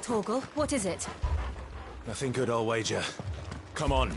Torgal, what is it? Nothing good, I'll wager. Come on.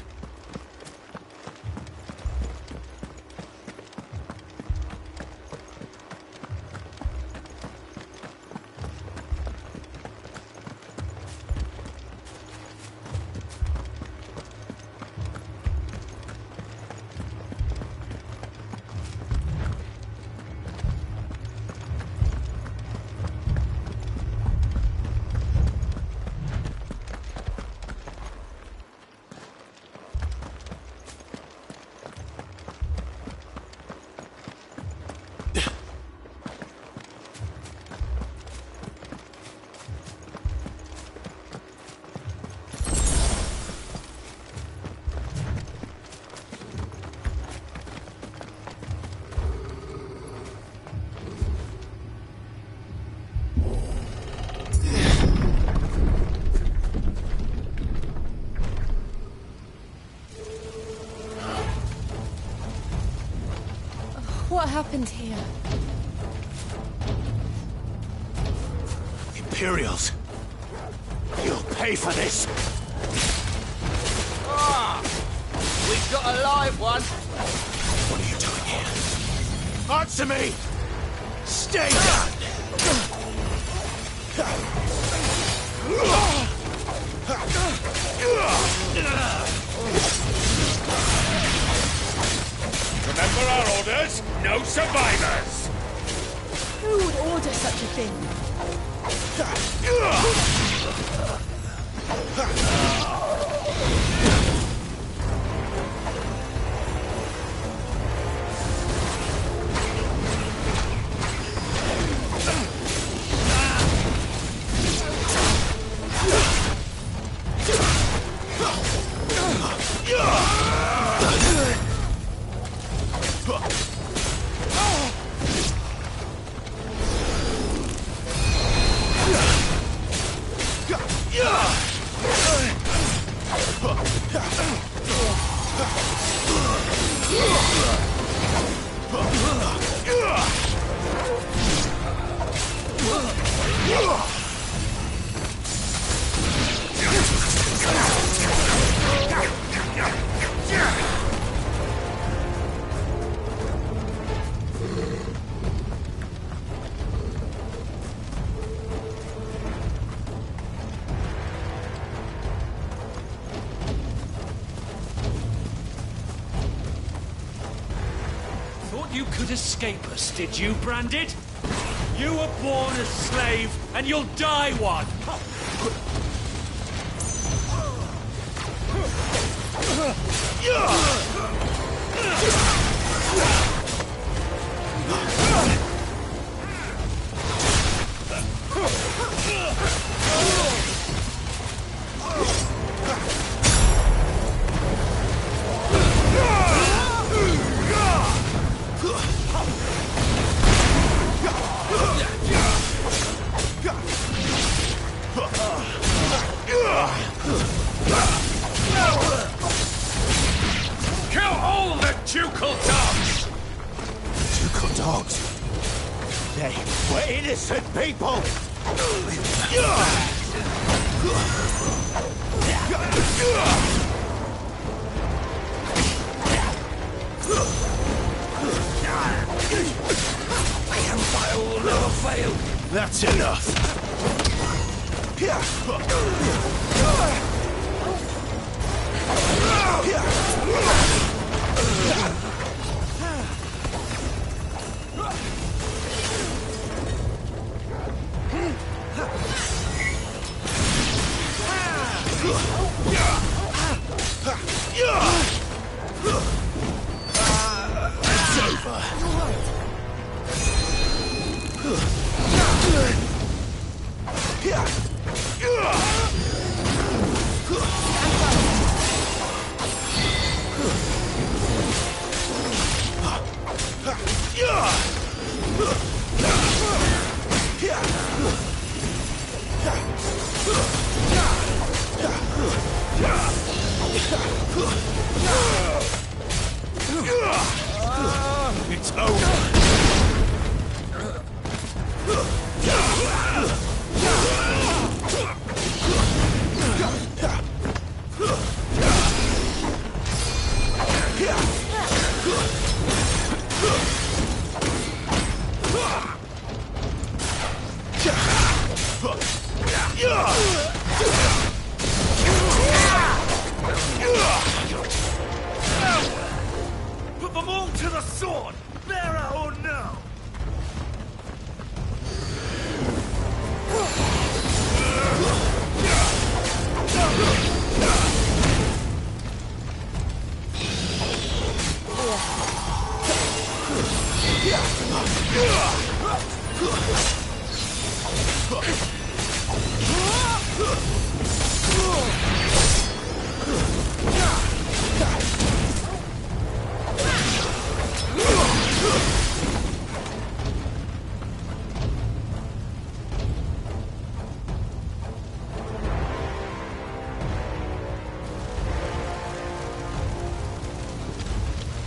What happened here? Imperials! You'll pay for this! Ah! We've got a live one! What are you doing here? Answer me! Stay down! Remember our orders? No survivors! Who would order such a thing? You could escape us, did you, Branded? You were born a slave, and you'll die one! Kill all the ducal dogs! Ducal dogs? They were innocent people! The Empire will never fail! That's enough! It's over! It's over! Put them all to the sword, bearer or no!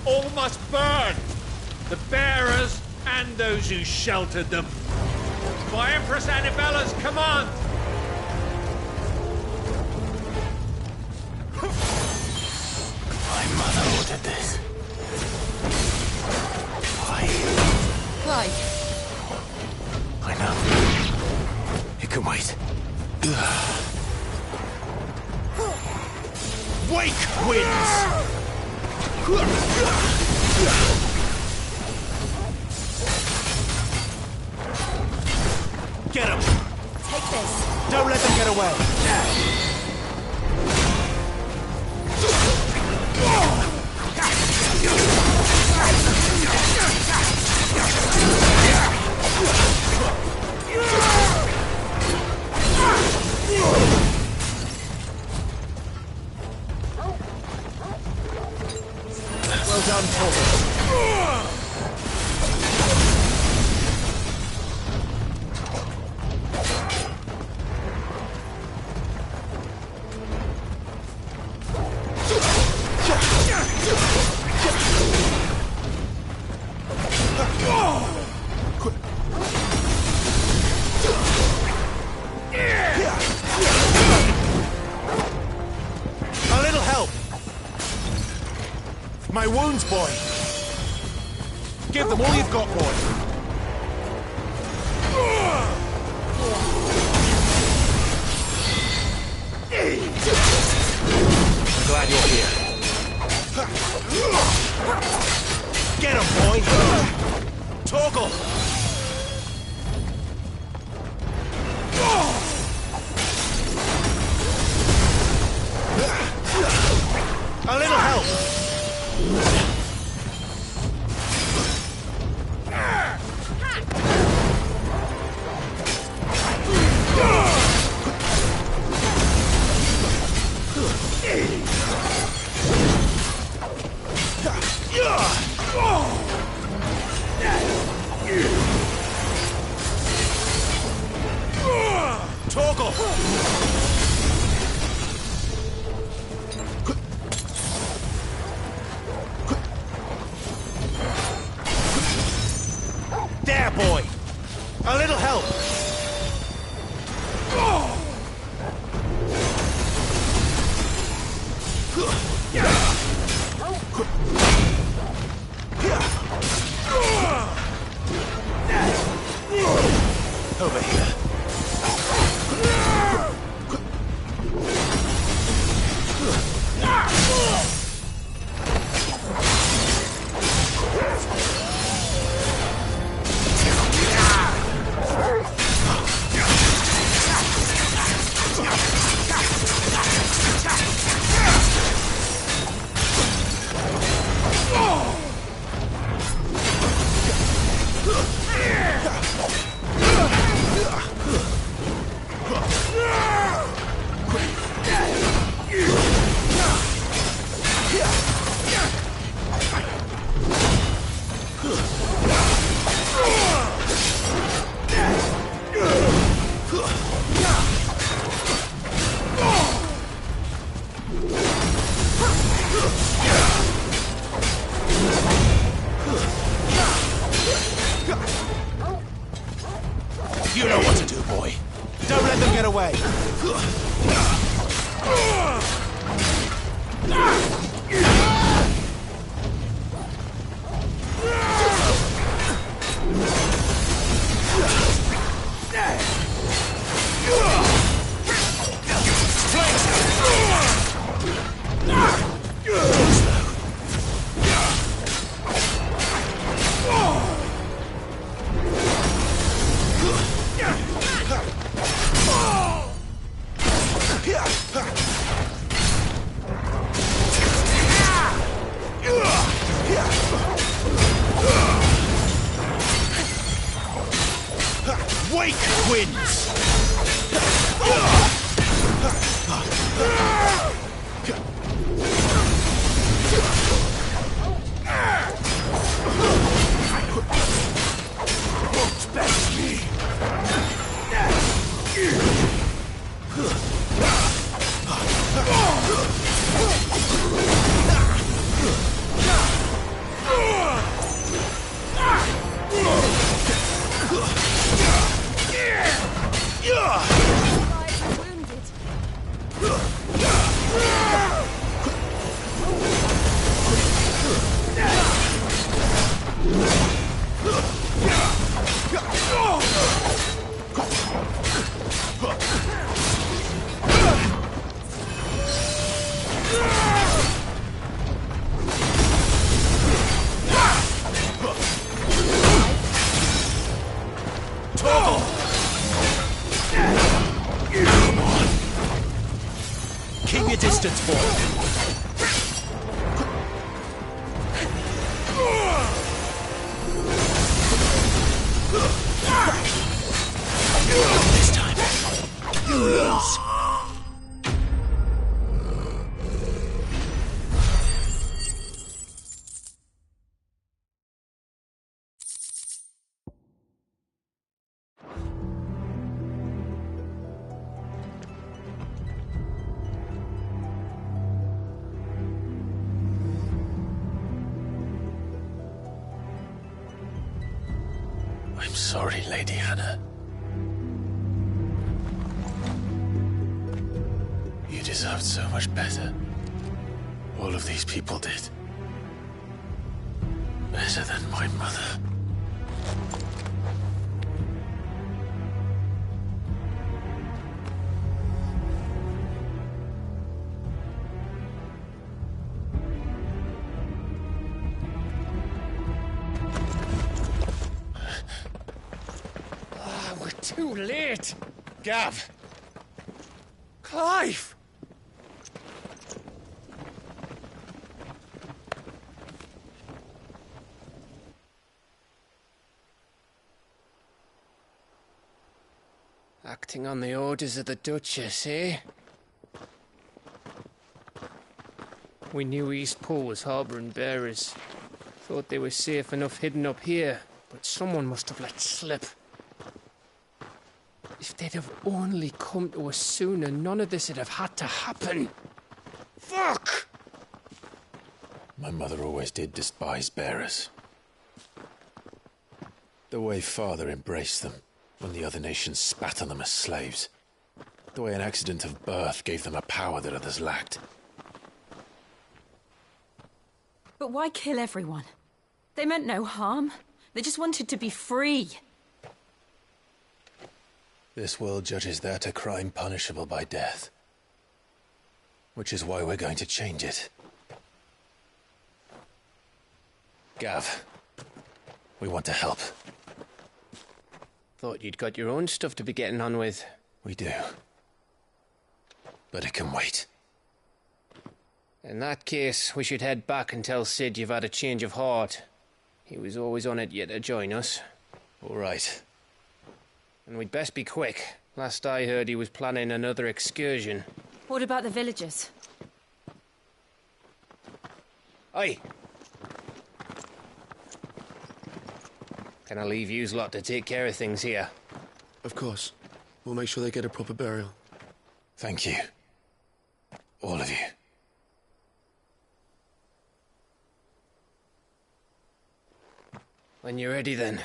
All must burn! The bearers and those who sheltered them. By Empress Annibella's command! My mother ordered this. Why? Clive. I know. It can wait. Wake winds! Get him! Take this. Don't let them get away! Well done, Torvald. A little help. My wounds, boy. Give them all you've got, boy. I'm glad you're here. Get him, boy. Torgal. A little help. Torgal. There, boy! A little help! Over here. You know what to do, boy. Don't let them get away. Keep your distance, boy. This time, you lose. I'm sorry, Lady Hannah. You deserved so much better. All of these people did. Better than my mother. Too late! Gav! Clive! Acting on the orders of the Duchess, eh? We knew East Pool was harbouring bearers. Thought they were safe enough hidden up here, but someone must have let slip. If they'd have only come to us sooner, none of this would have had to happen. Fuck! My mother always did despise bearers. The way Father embraced them when the other nations spat on them as slaves. The way an accident of birth gave them a power that others lacked. But why kill everyone? They meant no harm. They just wanted to be free. This world judges that a crime punishable by death. Which is why we're going to change it. Gav, we want to help. Thought you'd got your own stuff to be getting on with. We do. But it can wait. In that case, we should head back and tell Sid you've had a change of heart. He was always on it yet to join us. All right. And we'd best be quick. Last I heard, he was planning another excursion. What about the villagers? Oi! Can I leave yous lot to take care of things here? Of course. We'll make sure they get a proper burial. Thank you. All of you. When you're ready, then.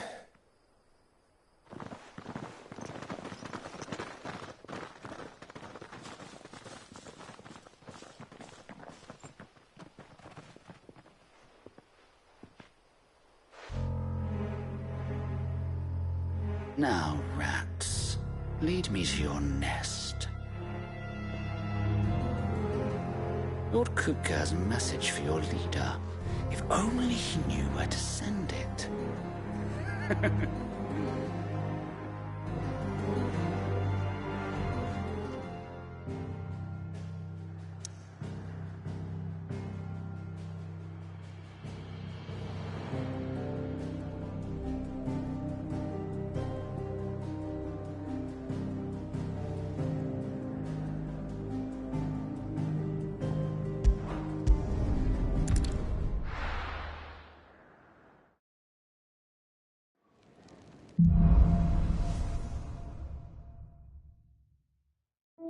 Now, rats, lead me to your nest. Lord Kupka has a message for your leader. If only he knew where to send it.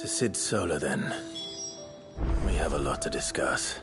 To Sid Solar, then. We have a lot to discuss.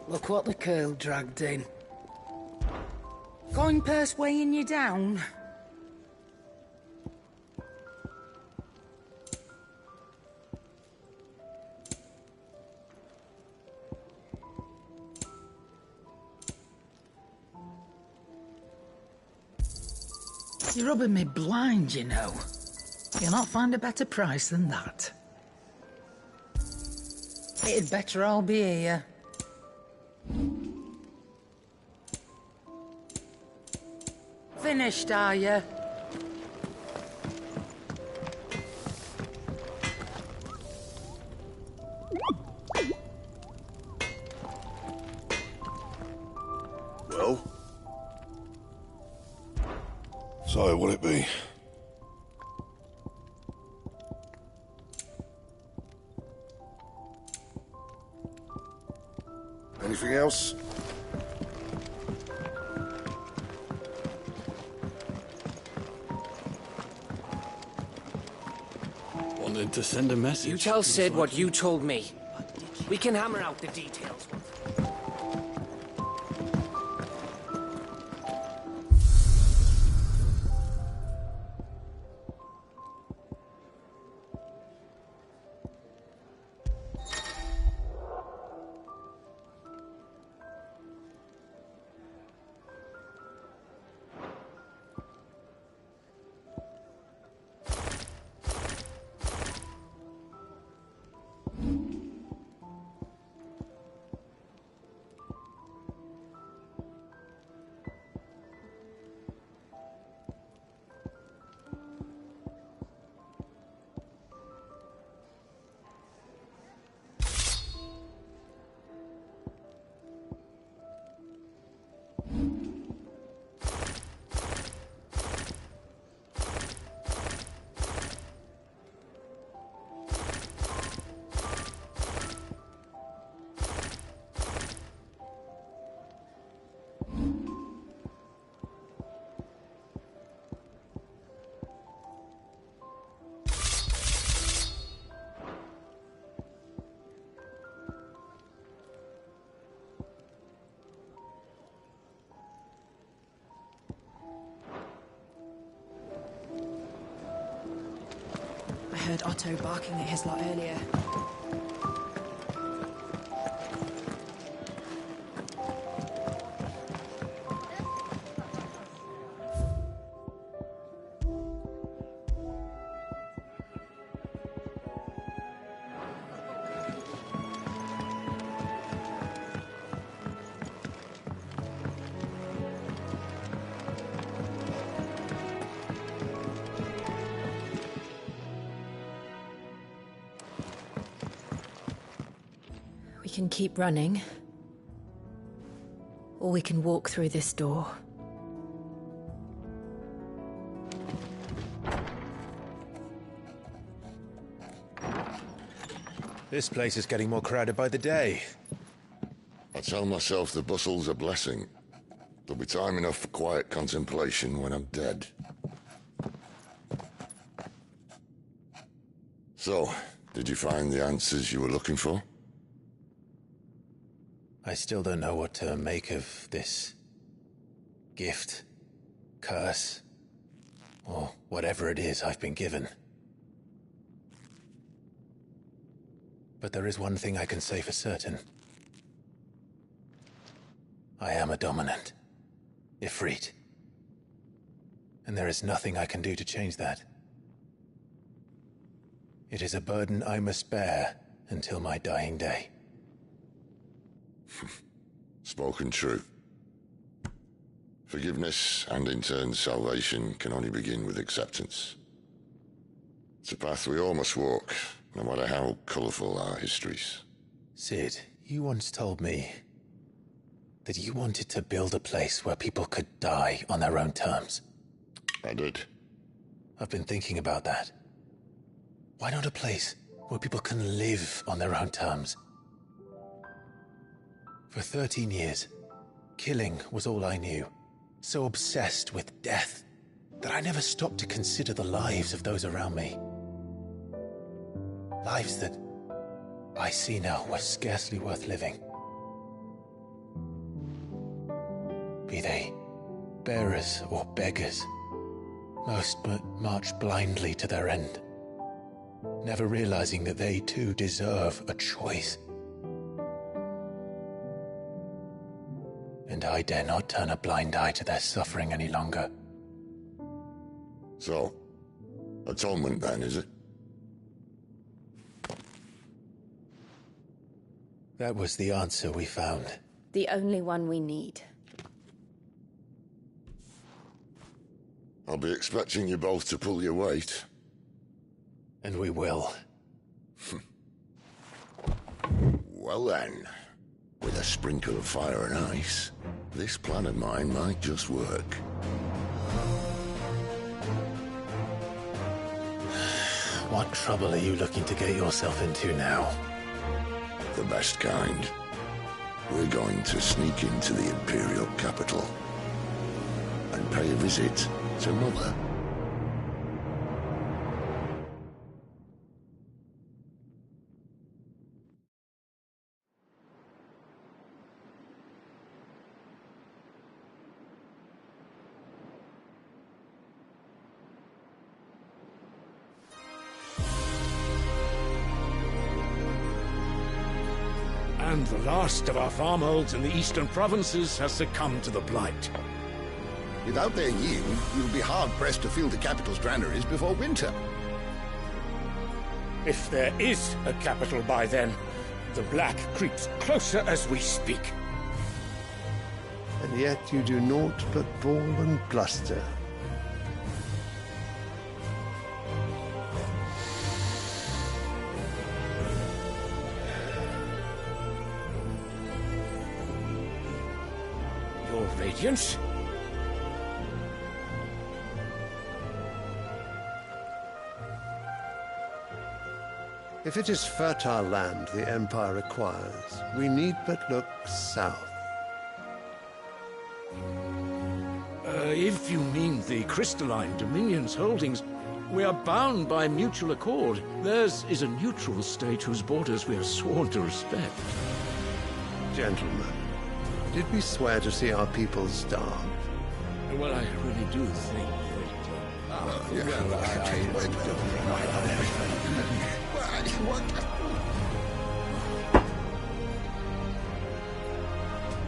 Look what the curl dragged in. Coin purse weighing you down? You're rubbing me blind, you know. You'll not find a better price than that. It'd better all be here. Finished, are you? Well? So, what'll it be? Anything else? Wanted to send a message. You tell Sid what you told me. We can hammer out the details. I heard Otto barking at his lot earlier. We can keep running. Or we can walk through this door. This place is getting more crowded by the day. I tell myself the bustle's a blessing. There'll be time enough for quiet contemplation when I'm dead. So, did you find the answers you were looking for? I still don't know what to make of this gift, curse, or whatever it is I've been given. But there is one thing I can say for certain. I am a dominant, Ifrit. And there is nothing I can do to change that. It is a burden I must bear until my dying day. Spoken true. Forgiveness, and in turn salvation, can only begin with acceptance. It's a path we all must walk, no matter how colourful our histories. Sid, you once told me that you wanted to build a place where people could die on their own terms. I did. I've been thinking about that. Why not a place where people can live on their own terms? For 13 years, killing was all I knew. So obsessed with death that I never stopped to consider the lives of those around me. Lives that I see now were scarcely worth living. Be they bearers or beggars, most but march blindly to their end, never realizing that they too deserve a choice. And I dare not turn a blind eye to their suffering any longer. So, atonement then, is it? That was the answer we found. The only one we need. I'll be expecting you both to pull your weight. And we will. Well then, with a sprinkle of fire and ice, this plan of mine might just work. What trouble are you looking to get yourself into now? The best kind. We're going to sneak into the Imperial capital and pay a visit to Mother. And the last of our farmholds in the eastern provinces has succumbed to the Blight. Without their yield, you'll be hard-pressed to fill the capital's granaries before winter. If there is a capital by then, the Black creeps closer as we speak. And yet you do naught but bawl and bluster. Your Radiance? If it is fertile land the Empire requires, we need but look south. If you mean the crystalline Dominion's holdings, we are bound by mutual accord. Theirs is a neutral state whose borders we are sworn to respect. Gentlemen, did we swear to see our people starve? Well, I really do think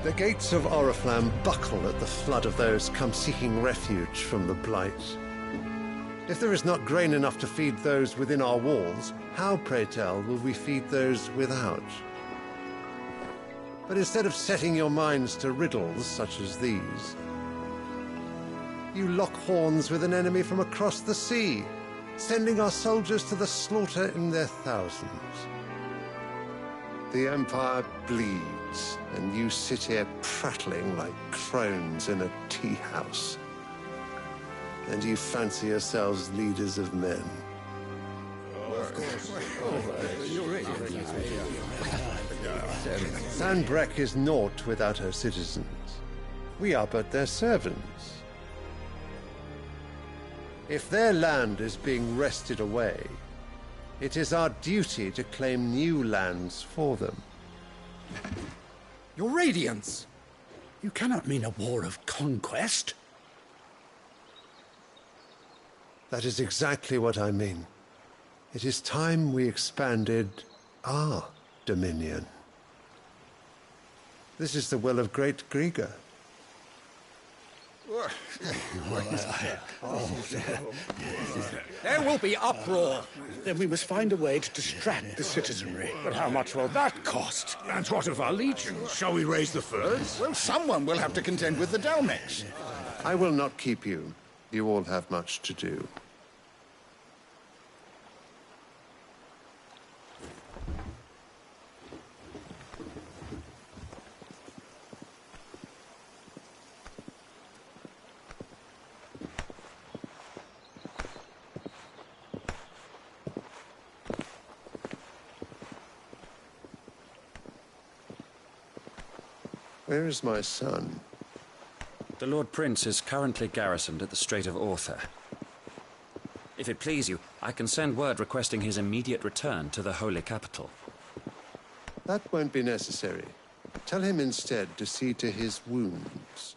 The gates of Oriflamme buckle at the flood of those come seeking refuge from the Blight. If there is not grain enough to feed those within our walls, how, pray tell, will we feed those without? But instead of setting your minds to riddles such as these, you lock horns with an enemy from across the sea, sending our soldiers to the slaughter in their thousands. The Empire bleeds, and you sit here prattling like crones in a tea house. And you fancy yourselves leaders of men. Sandbreck is naught without her citizens. We are but their servants. If their land is being wrested away, it is our duty to claim new lands for them. Your Radiance! You cannot mean a war of conquest. That is exactly what I mean. It is time we expanded our dominion. This is the will of great Griga. There will be uproar. Then we must find a way to distract the citizenry. But how much will that cost? And what of our legions? Shall we raise the furs? Well, someone will have to contend with the Dalmex. I will not keep you. You all have much to do. Where is my son? The Lord Prince is currently garrisoned at the Strait of Author. If it please you, I can send word requesting his immediate return to the Holy Capital. That won't be necessary. Tell him instead to see to his wounds.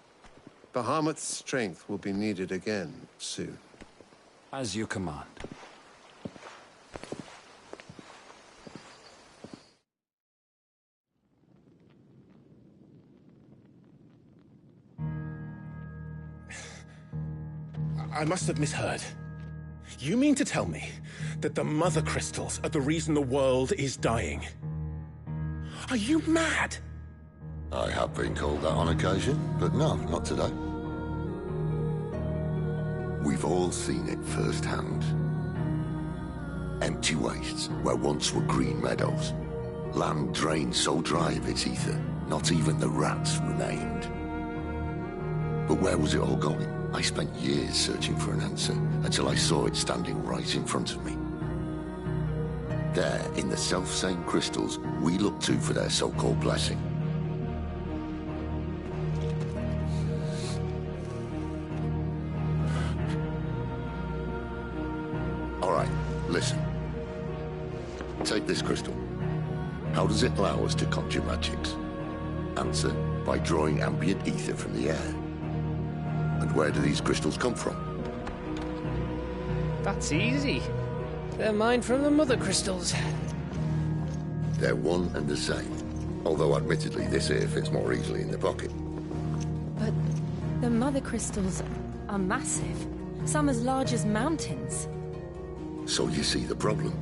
Bahamut's strength will be needed again soon. As you command. I must have misheard. You mean to tell me that the Mother Crystals are the reason the world is dying? Are you mad? I have been called that on occasion, but no, not today. We've all seen it firsthand. Empty wastes where once were green meadows. Land drained so dry of its ether, not even the rats remained. But where was it all going? I spent years searching for an answer, until I saw it standing right in front of me. There, in the self-same crystals we look to for their so-called blessing. All right, listen. Take this crystal. How does it allow us to conjure magics? Answer, by drawing ambient ether from the air. And where do these crystals come from? That's easy. They're mined from the Mother Crystals. They're one and the same. Although admittedly this here fits more easily in the pocket. But the Mother Crystals are massive. Some as large as mountains. So you see the problem.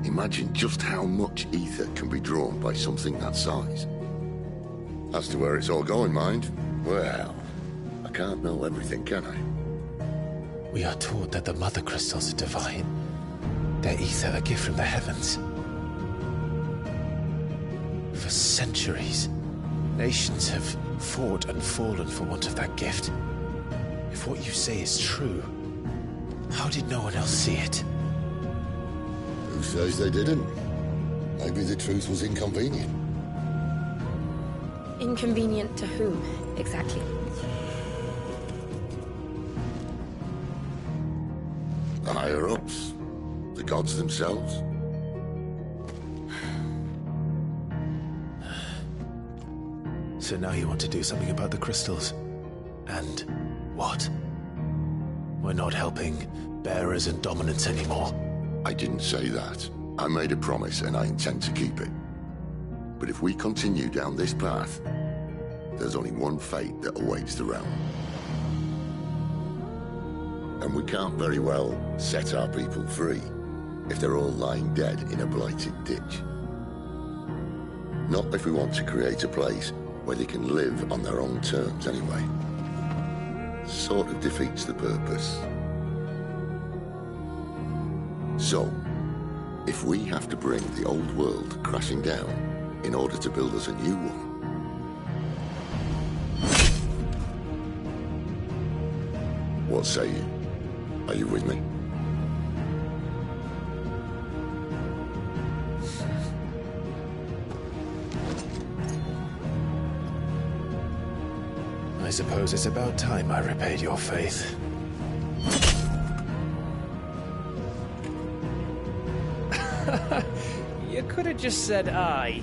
Imagine just how much ether can be drawn by something that size. As to where it's all going, mind, well, I can't know everything, can I? We are taught that the Mother Crystals are divine. Their ether a gift from the heavens. For centuries, nations have fought and fallen for want of that gift. If what you say is true, how did no one else see it? Who says they didn't? Maybe the truth was inconvenient. Inconvenient to whom, exactly? The higher-ups? The gods themselves? So now you want to do something about the crystals? And what? We're not helping bearers and dominants anymore. I didn't say that. I made a promise and I intend to keep it. But if we continue down this path, there's only one fate that awaits the realm. And we can't very well set our people free if they're all lying dead in a blighted ditch. Not if we want to create a place where they can live on their own terms anyway. Sort of defeats the purpose. So, if we have to bring the old world crashing down, in order to build us a new one. What say you? Are you with me? I suppose it's about time I repaid your faith. You could have just said aye.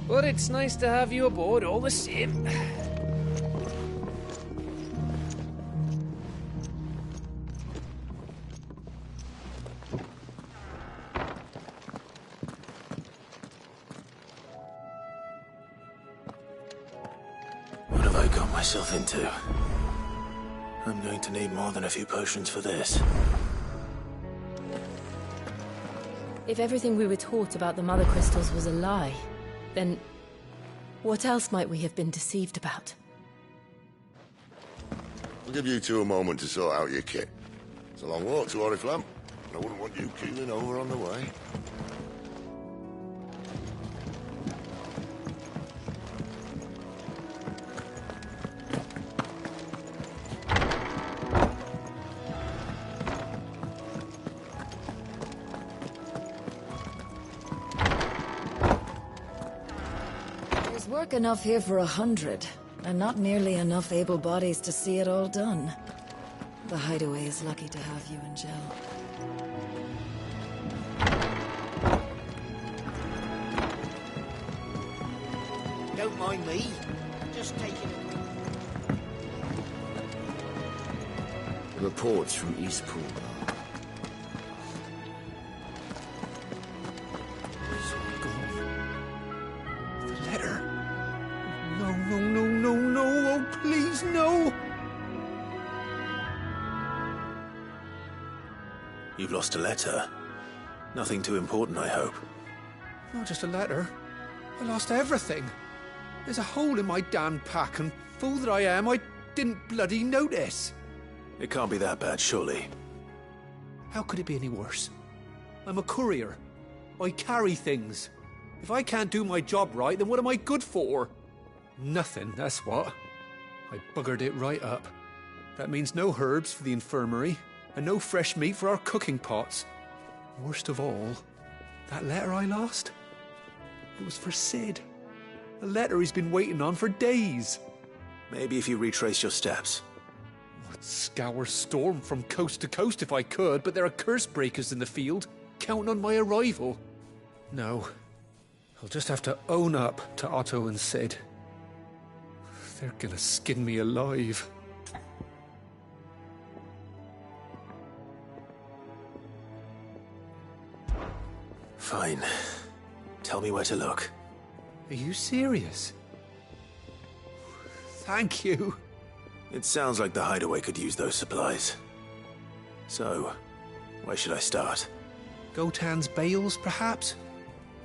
But it's nice to have you aboard all the same. What have I got myself into? I'm going to need more than a few potions for this. If everything we were taught about the Mother Crystals was a lie, then what else might we have been deceived about? I'll give you two a moment to sort out your kit. It's a long walk to Oriflamme, and I wouldn't want you keeling over on the way. Work enough here for 100, and not nearly enough able bodies to see it all done. The Hideaway is lucky to have you in Jill. Don't mind me. Just taking a Reports from Eastpool. You've lost a letter. Nothing too important, I hope. Not just a letter. I lost everything. There's a hole in my damn pack, and fool that I am, I didn't bloody notice. It can't be that bad, surely. How could it be any worse? I'm a courier. I carry things. If I can't do my job right, then what am I good for? Nothing, that's what. I buggered it right up. That means no herbs for the infirmary, and no fresh meat for our cooking pots. Worst of all, that letter I lost? It was for Sid. A letter he's been waiting on for days. Maybe if you retrace your steps. I'd scour Storm from coast to coast if I could, but there are curse breakers in the field, counting on my arrival. No, I'll just have to own up to Otto and Sid. They're gonna skin me alive. Fine. Tell me where to look. Are you serious? Thank you. It sounds like the Hideaway could use those supplies. So, where should I start? Gotan's bales, perhaps?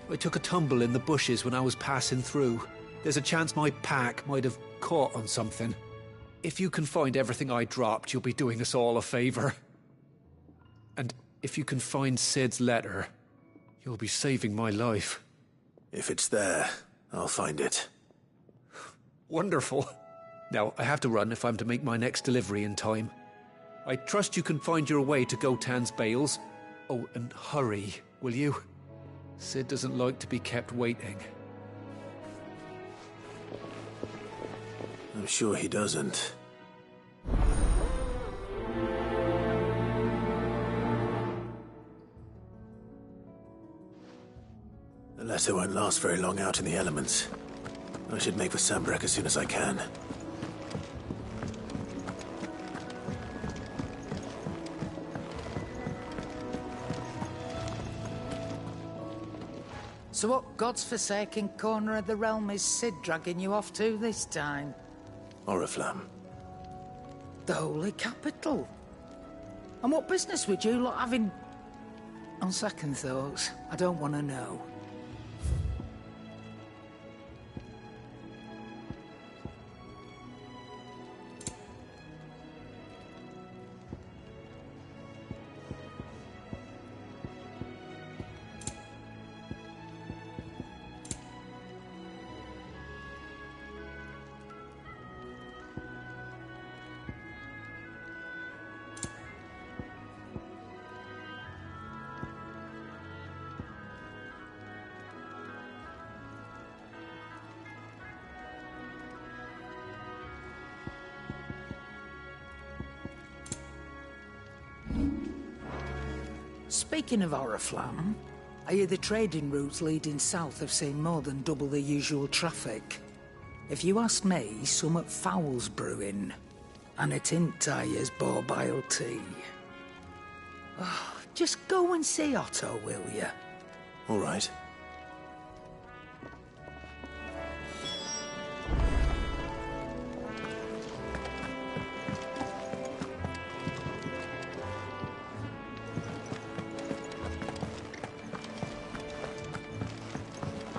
I took a tumble in the bushes when I was passing through. There's a chance my pack might have caught on something. If you can find everything I dropped, you'll be doing us all a favor. And if you can find Sid's letter, you'll be saving my life. If it's there, I'll find it. Wonderful. Now, I have to run if I'm to make my next delivery in time. I trust you can find your way to Gotan's bales. Oh, and hurry, will you? Sid doesn't like to be kept waiting. I'm sure he doesn't. The letter won't last very long out in the elements. I should make for Sambrek as soon as I can. So what god's-forsaken corner of the realm is Sid dragging you off to this time? Oriflamme. The Holy Capital. And what business would you lot having... On second thoughts, I don't want to know. Speaking of Oriflamme, I hear the trading routes leading south have seen more than double the usual traffic. If you ask me, summat foul's brewing. And it ain't Tyre's borbile tea. Oh, just go and see Otto, will you? All right.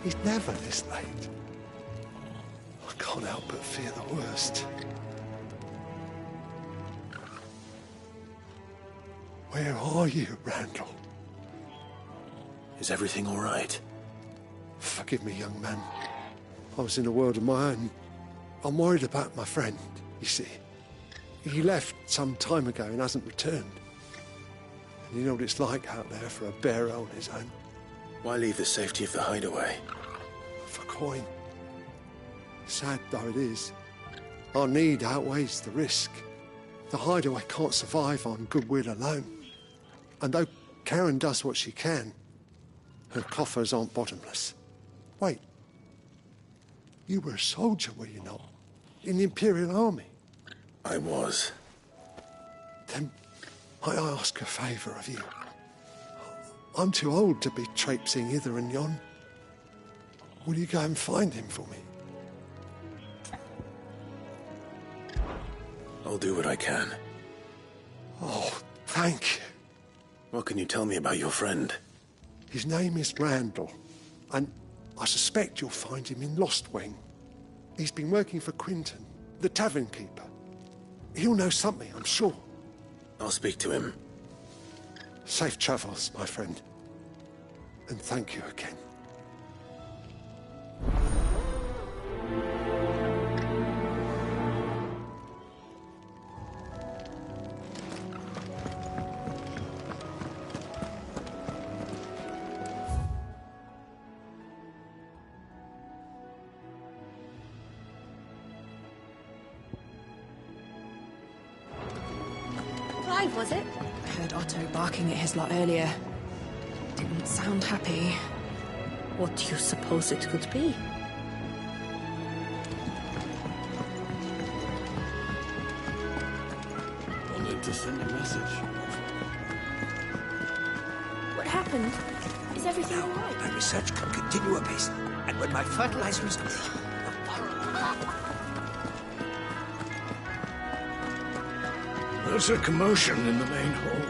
He's never this late. I can't help but fear the worst. Where are you, Randall? Is everything all right? Forgive me, young man. I was in a world of my own. I'm worried about my friend, you see. He left some time ago and hasn't returned. And you know what it's like out there for a bearer on his own. Why leave the safety of the hideaway? For coin. Sad though it is, our need outweighs the risk. The hideaway can't survive on goodwill alone. And though Karen does what she can, her coffers aren't bottomless. Wait. You were a soldier, were you not? In the Imperial Army? I was. Then might I ask a favour of you? I'm too old to be traipsing hither and yon. Will you go and find him for me? I'll do what I can. Oh, thank you. What can you tell me about your friend? His name is Randall, and I suspect you'll find him in Lost Wing. He's been working for Quinton, the tavern keeper. He'll know something, I'm sure. I'll speak to him. Safe travels, my friend. And thank you again. Clive, was it? I heard Otto barking at his lot earlier. Didn't sound happy. What do you suppose it could be? Wanted to send a message. What happened? Is everything all right? My research can continue apace, and when my fertilizer is complete, There's a commotion in the main hall.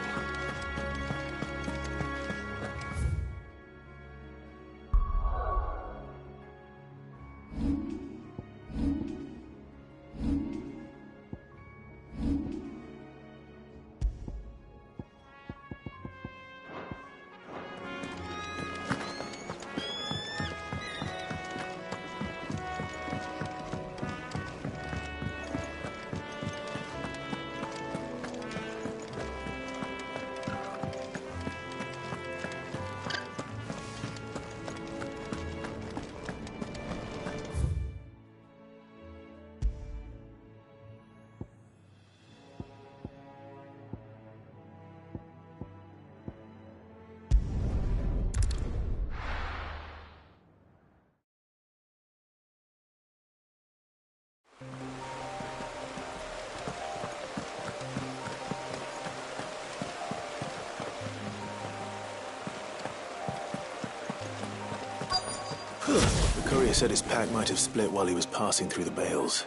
The courier said his pack might have split while he was passing through the bales.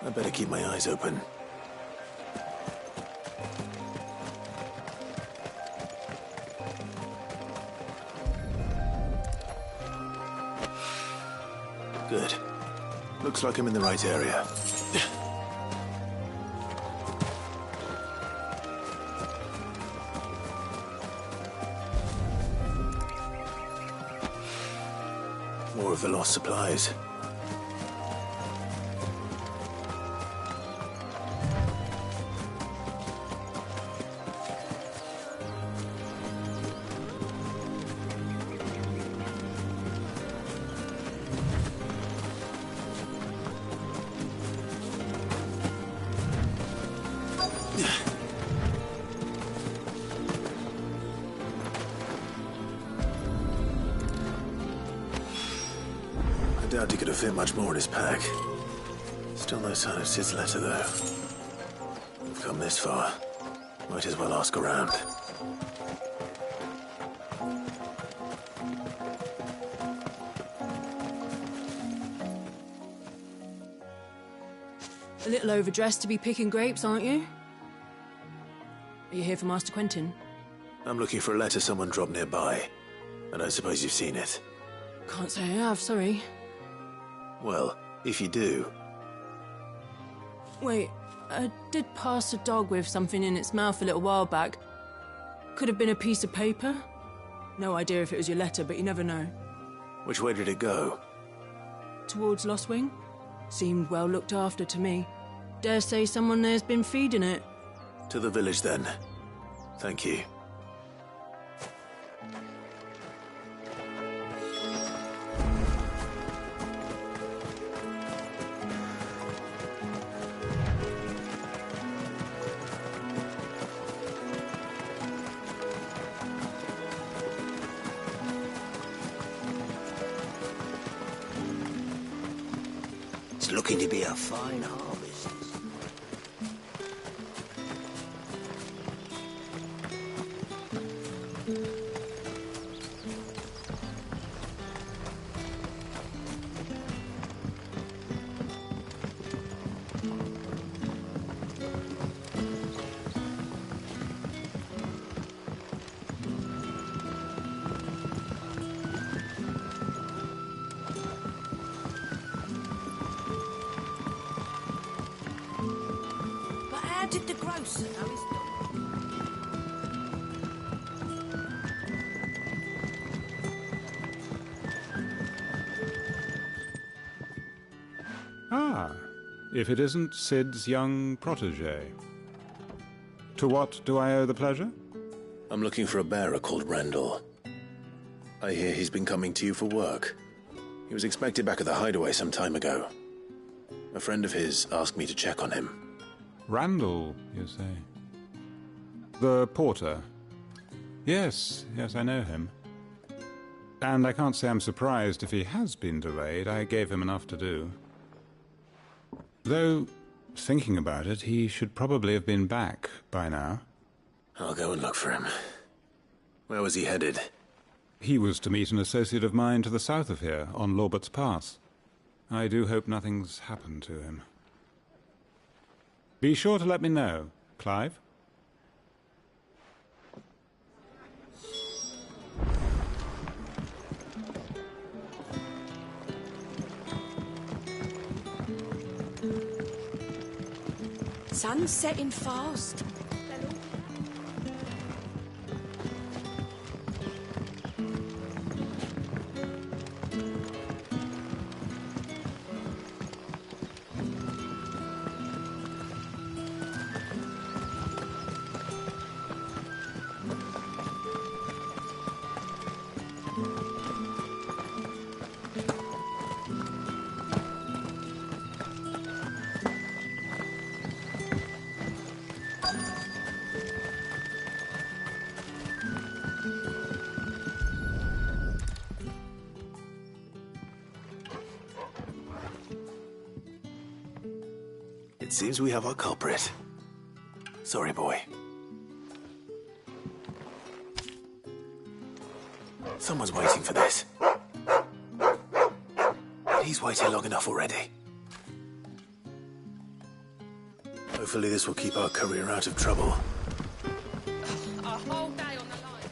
I better keep my eyes open. Good. Looks like I'm in the right area. More of the lost supplies. I doubt he could have fit much more in his pack. Still no sign of Sid's letter, though. We've come this far. Might as well ask around. A little overdressed to be picking grapes, aren't you? Are you here for Master Quentin? I'm looking for a letter someone dropped nearby. I don't suppose you've seen it. Can't say I have, sorry. Well, if you do... Wait, I did pass a dog with something in its mouth a little while back. Could have been a piece of paper. No idea if it was your letter, but you never know. Which way did it go? Towards Lost Wing. Seemed well looked after to me. Dare say someone there's been feeding it. To the village, then. Thank you. It's looking to be a fine harvest. How did the grocer know his dog? Ah, if it isn't Sid's young protege. To what do I owe the pleasure? I'm looking for a bearer called Randall. I hear he's been coming to you for work. He was expected back at the hideaway some time ago. A friend of his asked me to check on him. Randall, you say? The porter? Yes, I know him. And I can't say I'm surprised if he has been delayed. I gave him enough to do. Though, thinking about it, he should probably have been back by now. I'll go and look for him. Where was he headed? He was to meet an associate of mine to the south of here, on Lorbert's Pass. I do hope nothing's happened to him. Be sure to let me know, Clive. Sun's setting fast. It seems we have our culprit. Sorry, boy. Someone's waiting for this. He's waited long enough already. Hopefully this will keep our courier out of trouble. A whole day on the line.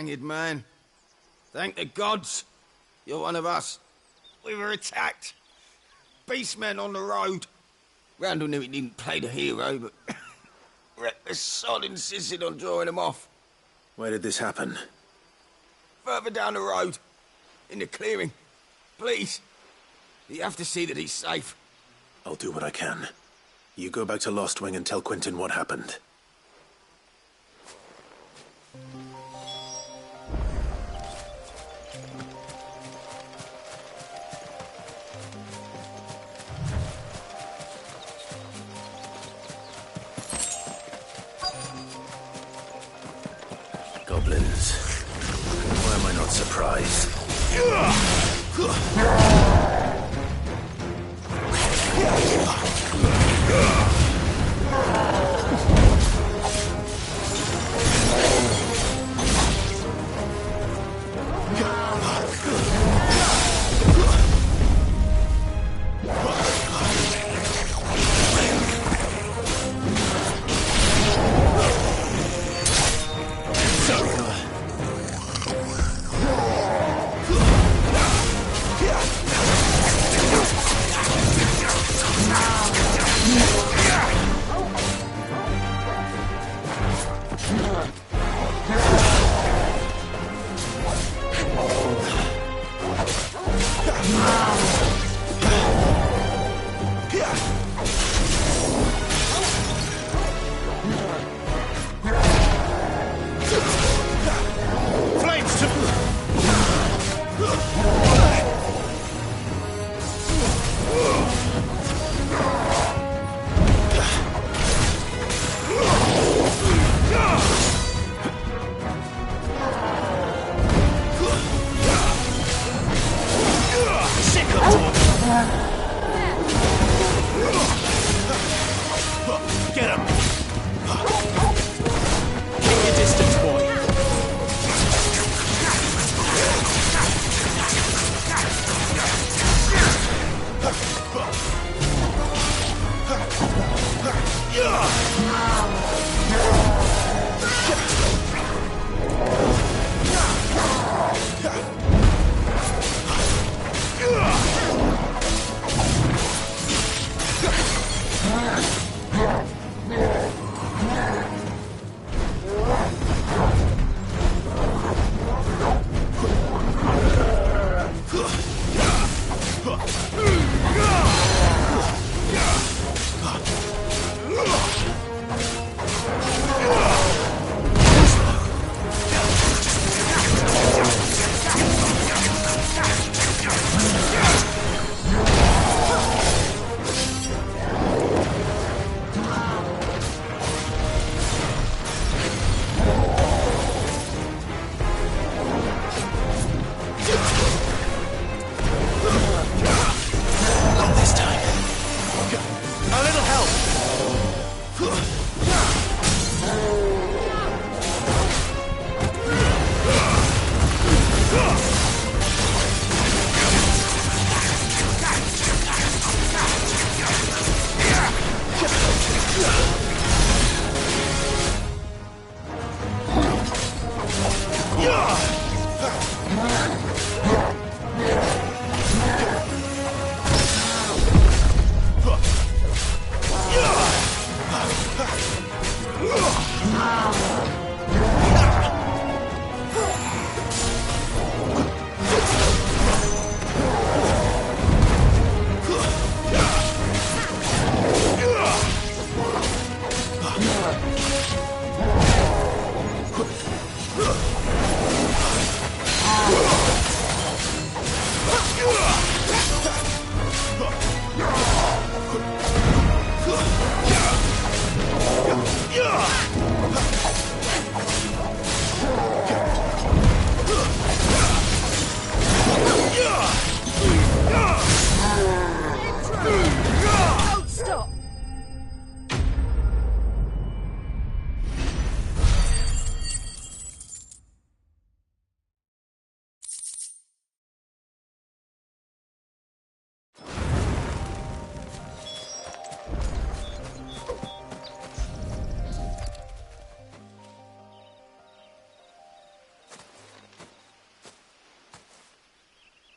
hanged man. Thank the gods. You're one of us. We were attacked. Beastmen on the road. Randall knew he didn't play the hero, but reckless sod insisted on drawing him off. Where did this happen? Further down the road. In the clearing. Please. You have to see that he's safe. I'll do what I can. You go back to Lost Wing and tell Quentin what happened. Goblins. Why am I not surprised?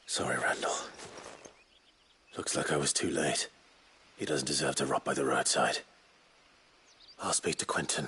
Sorry, Randall. Looks like I was too late. He doesn't deserve to rot by the roadside. I'll speak to Quentin.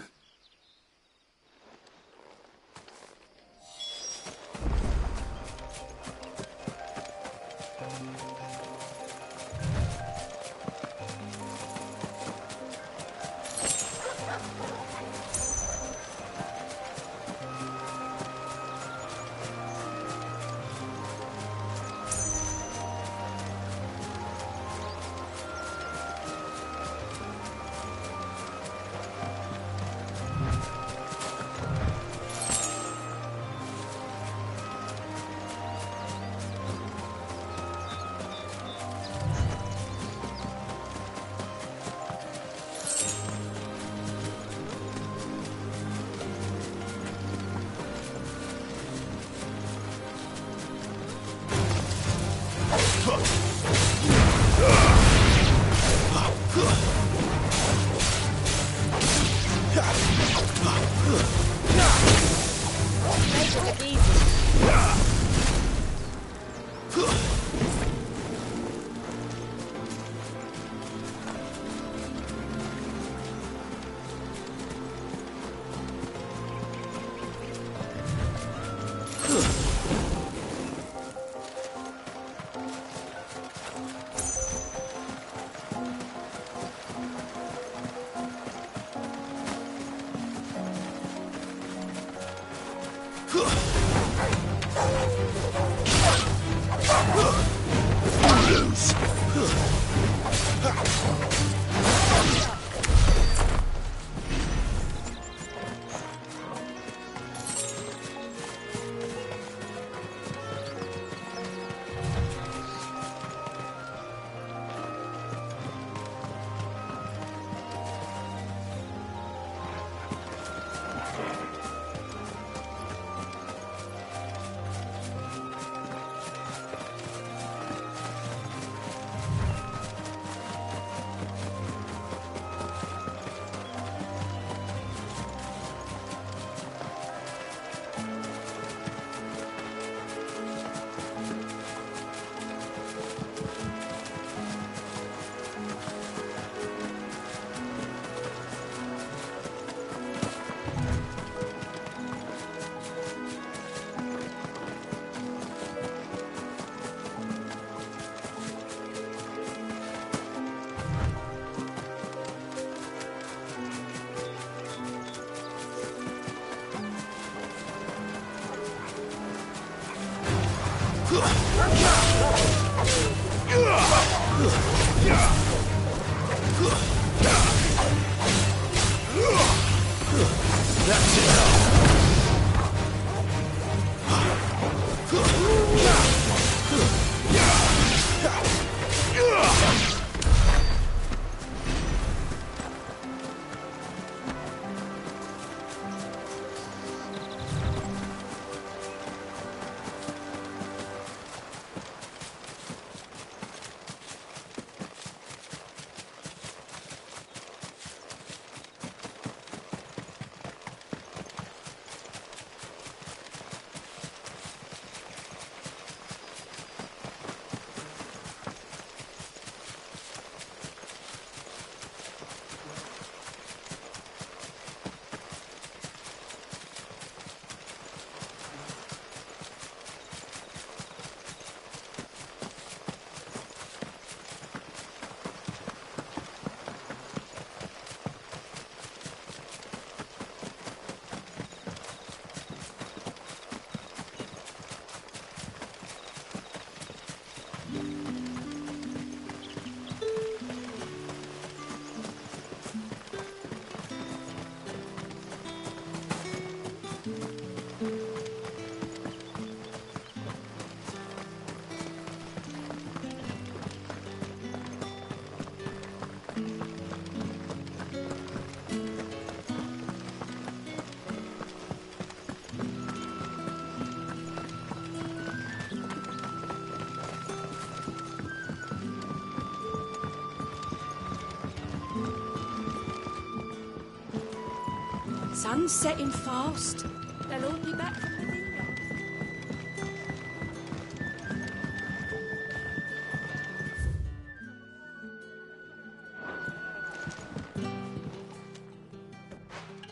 Sun's setting fast. They'll all be back from the vineyard.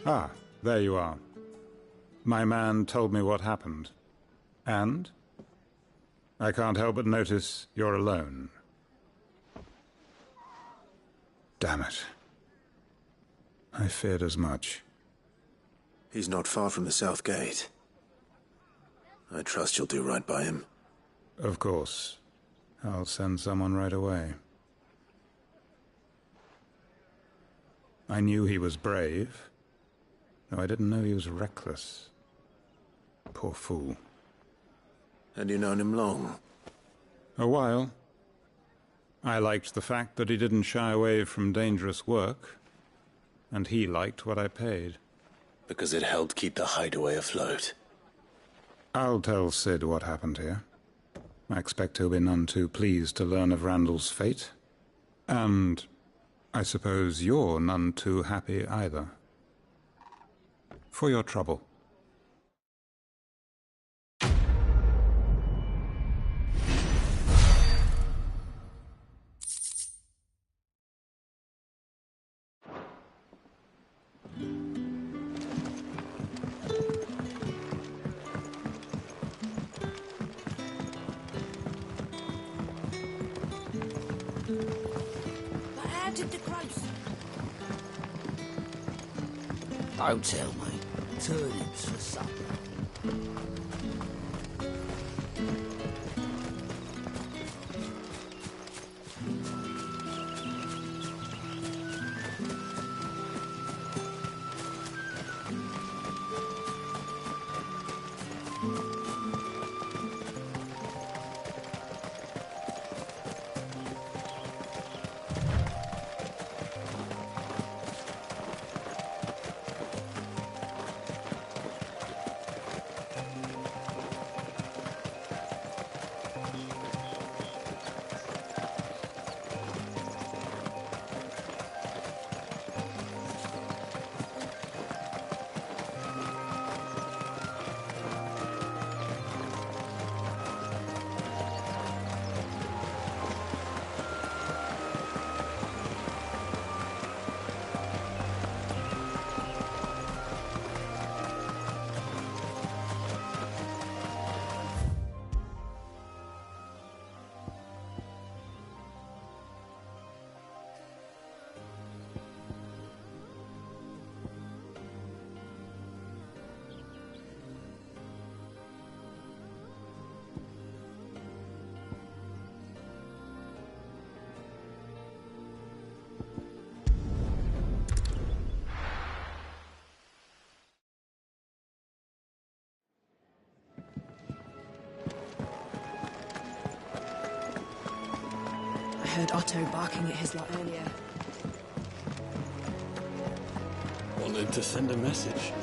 Ah, there you are. My man told me what happened. And? I can't help but notice you're alone. Damn it. I feared as much. He's not far from the South Gate. I trust you'll do right by him. Of course. I'll send someone right away. I knew he was brave, though I didn't know he was reckless. Poor fool. And you known him long? A while. I liked the fact that he didn't shy away from dangerous work, and he liked what I paid. Because it helped keep the hideaway afloat. I'll tell Sid what happened here. I expect he'll be none too pleased to learn of Randall's fate. And I suppose you're none too happy either. For your trouble. Don't tell me. Turnips for supper. I heard Otto barking at his lot earlier. Wanted to send a message.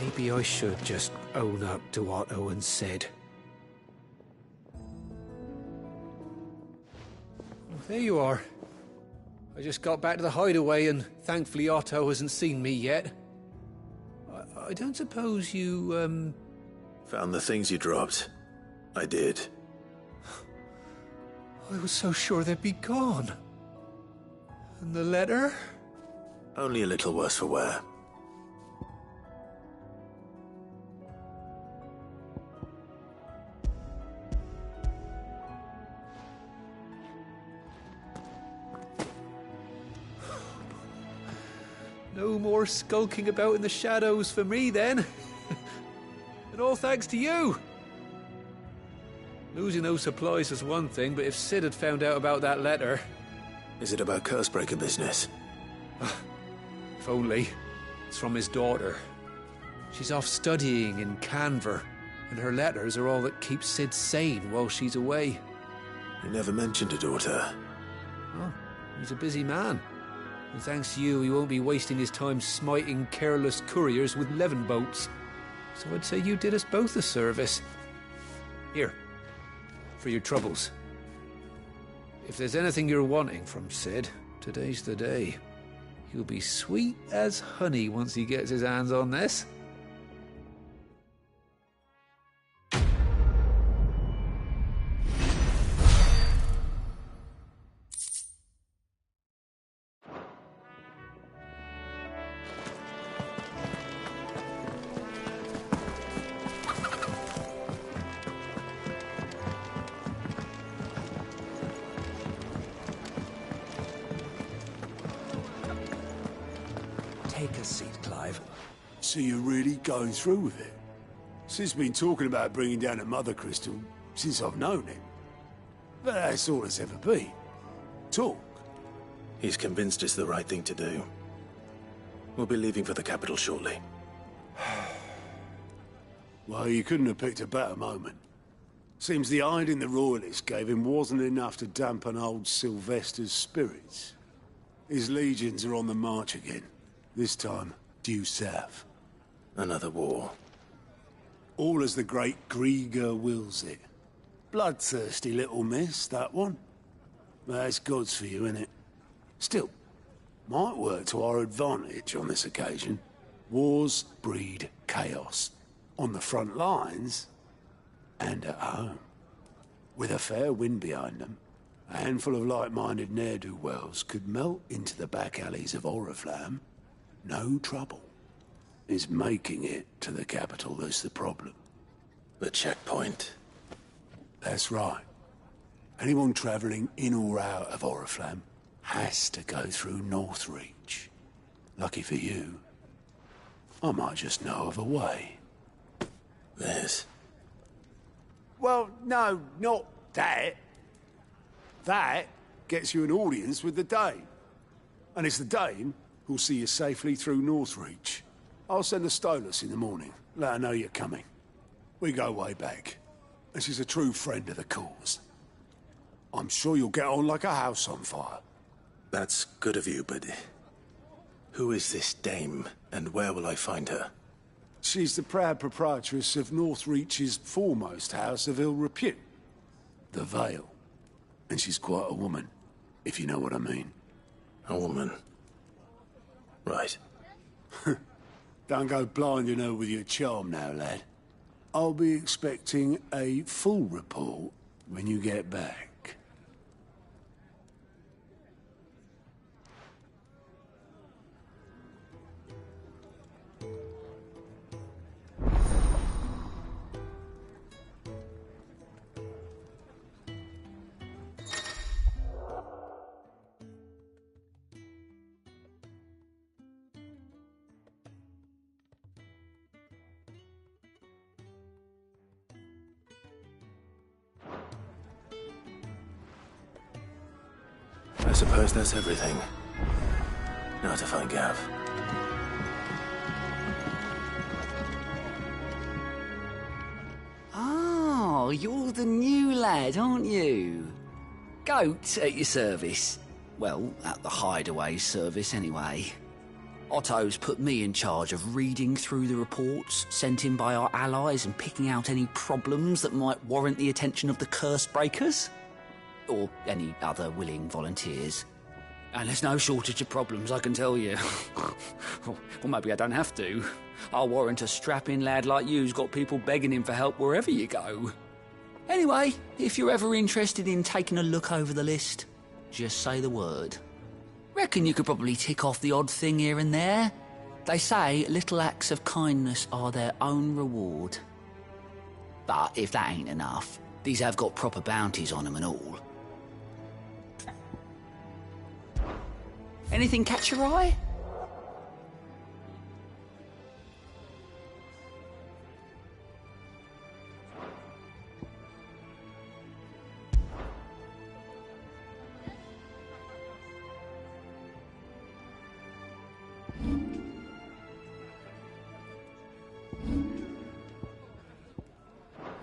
Maybe I should just own up to Otto and Sid. Well, there you are. I just got back to the hideaway and thankfully Otto hasn't seen me yet. I don't suppose you, Found the things you dropped. I did. I was so sure they'd be gone. And the letter? Only a little worse for wear. No more skulking about in the shadows for me, then. And all thanks to you. Losing those supplies is one thing, but if Sid had found out about that letter... Is it about Cursebreaker business? If only. It's from his daughter. She's off studying in Canver, and her letters are all that keeps Sid sane while she's away. You never mentioned a daughter. Oh, he's a busy man. And thanks to you, he won't be wasting his time smiting careless couriers with levin boats. So I'd say you did us both a service. Here. For your troubles. If there's anything you're wanting from Sid, today's the day. He'll be sweet as honey once he gets his hands on this. Take a seat, Clive. So you're really going through with it? Sis been talking about bringing down a mother crystal since I've known him. But that's all it's ever been. Talk. He's convinced it's the right thing to do. We'll be leaving for the capital shortly. Well, you couldn't have picked a better moment. Seems the hiding the royalists gave him wasn't enough to dampen old Sylvester's spirits. His legions are on the march again. This time, due south. Another war. All as the great Grieger wills it. Bloodthirsty little miss, that one. That's God's for you, innit? Still, might work to our advantage on this occasion. Wars breed chaos. On the front lines, and at home. With a fair wind behind them, a handful of like-minded ne'er-do-wells could melt into the back alleys of Oriflamme. No trouble. It's making it to the capital that's the problem. The checkpoint. That's right. Anyone travelling in or out of Oriflamme has to go through Northreach. Lucky for you, I might just know of a way. This? Well, no, not that. That gets you an audience with the Dane. And it's the Dane who'll see you safely through Northreach. I'll send a Stolas in the morning, let her know you're coming. We go way back, and she's a true friend of the cause. I'm sure you'll get on like a house on fire. That's good of you, but who is this dame, and where will I find her? She's the proud proprietress of Northreach's foremost house of ill repute, the Vale. And she's quite a woman, if you know what I mean. A woman? Right. Don't go blinding her with your charm now, lad. I'll be expecting a full report when you get back. I suppose that's everything. Now to find Gav. Oh, you're the new lad, aren't you? Goat at your service. Well, at the hideaway service, anyway. Otto's put me in charge of reading through the reports sent in by our allies and picking out any problems that might warrant the attention of the curse breakers. Or any other willing volunteers. And there's no shortage of problems, I can tell you. Well, maybe I don't have to. I'll warrant a strapping lad like you's got people begging him for help wherever you go. Anyway, if you're ever interested in taking a look over the list, just say the word. Reckon you could probably tick off the odd thing here and there. They say little acts of kindness are their own reward. But if that ain't enough, these have got proper bounties on them and all. Anything catch your eye?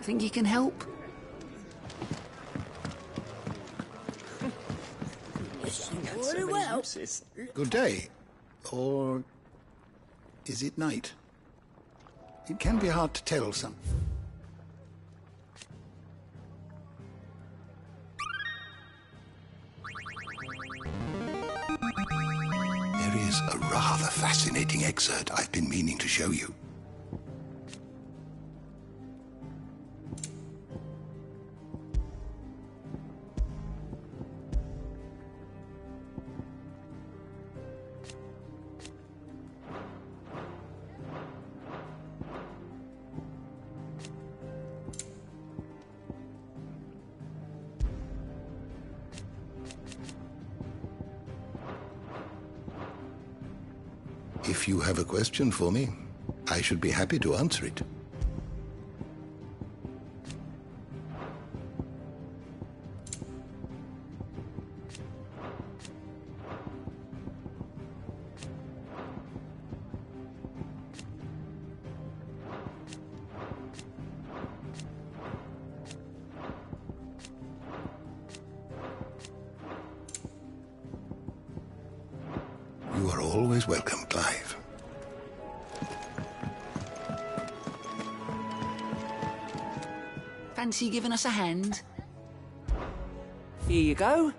Think you can help? Very well. Good day. Or is it night? It can be hard to tell some. There is a rather fascinating excerpt I've been meaning to show you. If you have a question for me, I should be happy to answer it. You are always welcome, Clive. Fancy giving us a hand? Here you go.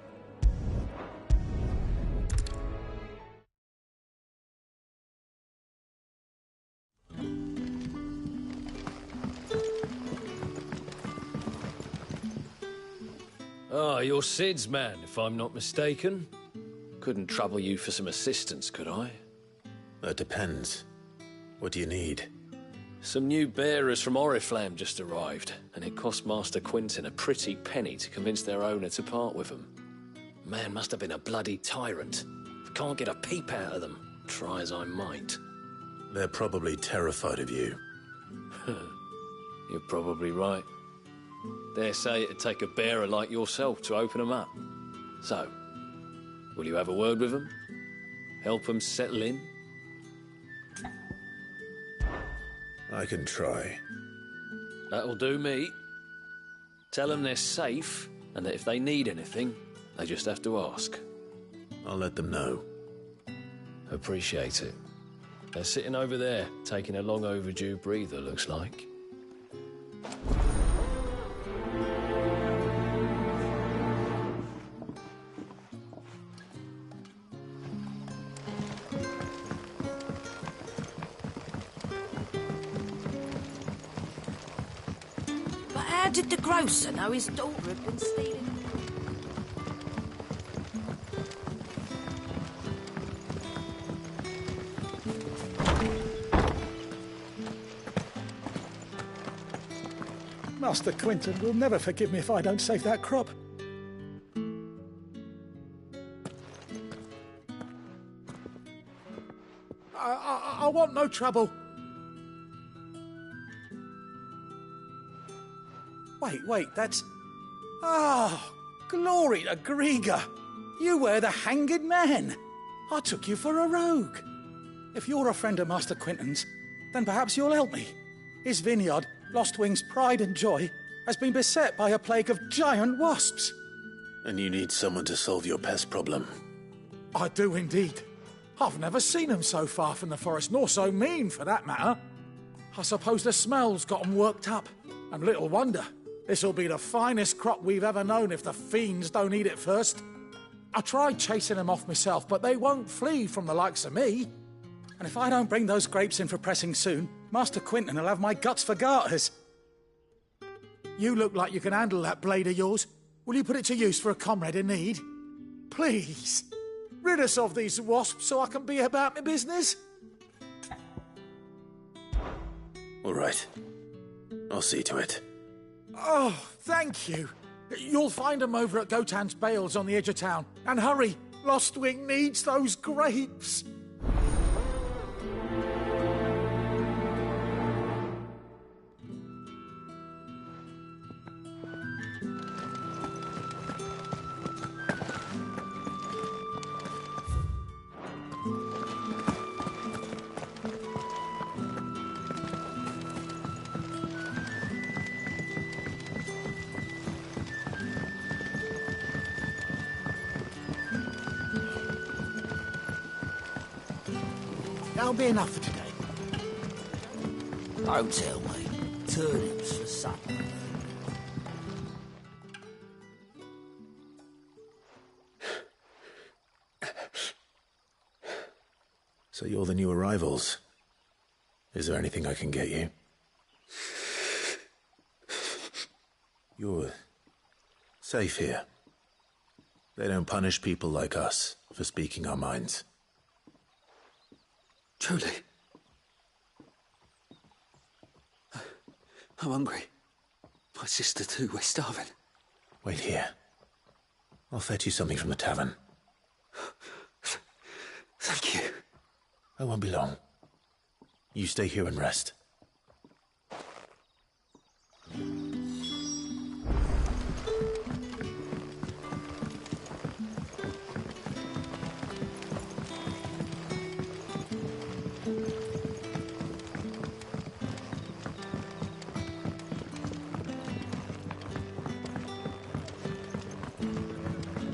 Ah, you're Sid's man, if I'm not mistaken. Couldn't trouble you for some assistance, could I? That depends. What do you need? Some new bearers from Oriflamme just arrived, and it cost Master Quinton a pretty penny to convince their owner to part with them. Man must have been a bloody tyrant. I can't get a peep out of them, try as I might. They're probably terrified of you. You're probably right. Dare say it'd take a bearer like yourself to open them up. So, will you have a word with them? Help them settle in? I can try. That'll do me. Tell them they're safe, and that if they need anything, they just have to ask. I'll let them know. Appreciate it. They're sitting over there, taking a long overdue breather, looks like. How did the grocer know his daughter had been stealing? Master Quinton will never forgive me if I don't save that crop. I want no trouble. Wait, that's... Oh, glory to Griga! You were the hanged man! I took you for a rogue. If you're a friend of Master Quinton's, then perhaps you'll help me. His vineyard, Lostwing's pride and joy, has been beset by a plague of giant wasps. And you need someone to solve your pest problem. I do indeed. I've never seen them so far from the forest, nor so mean, for that matter. I suppose the smell's got them worked up, and little wonder. This'll be the finest crop we've ever known if the fiends don't eat it first. I tried chasing them off myself, but they won't flee from the likes of me. And if I don't bring those grapes in for pressing soon, Master Quinton will have my guts for garters. You look like you can handle that blade of yours. Will you put it to use for a comrade in need? Please, rid us of these wasps so I can be about my business. All right. I'll see to it. Oh, thank you. You'll find them over at Gotan's Bales on the edge of town. And hurry, Lostwing needs those grapes. That'll be enough for today. Don't tell me. Turnips for supper. So you're the new arrivals. Is there anything I can get you? You're safe here. They don't punish people like us for speaking our minds. Truly. I'm hungry. My sister too, we're starving. Wait here. I'll fetch you something from the tavern. Thank you. I won't be long. You stay here and rest.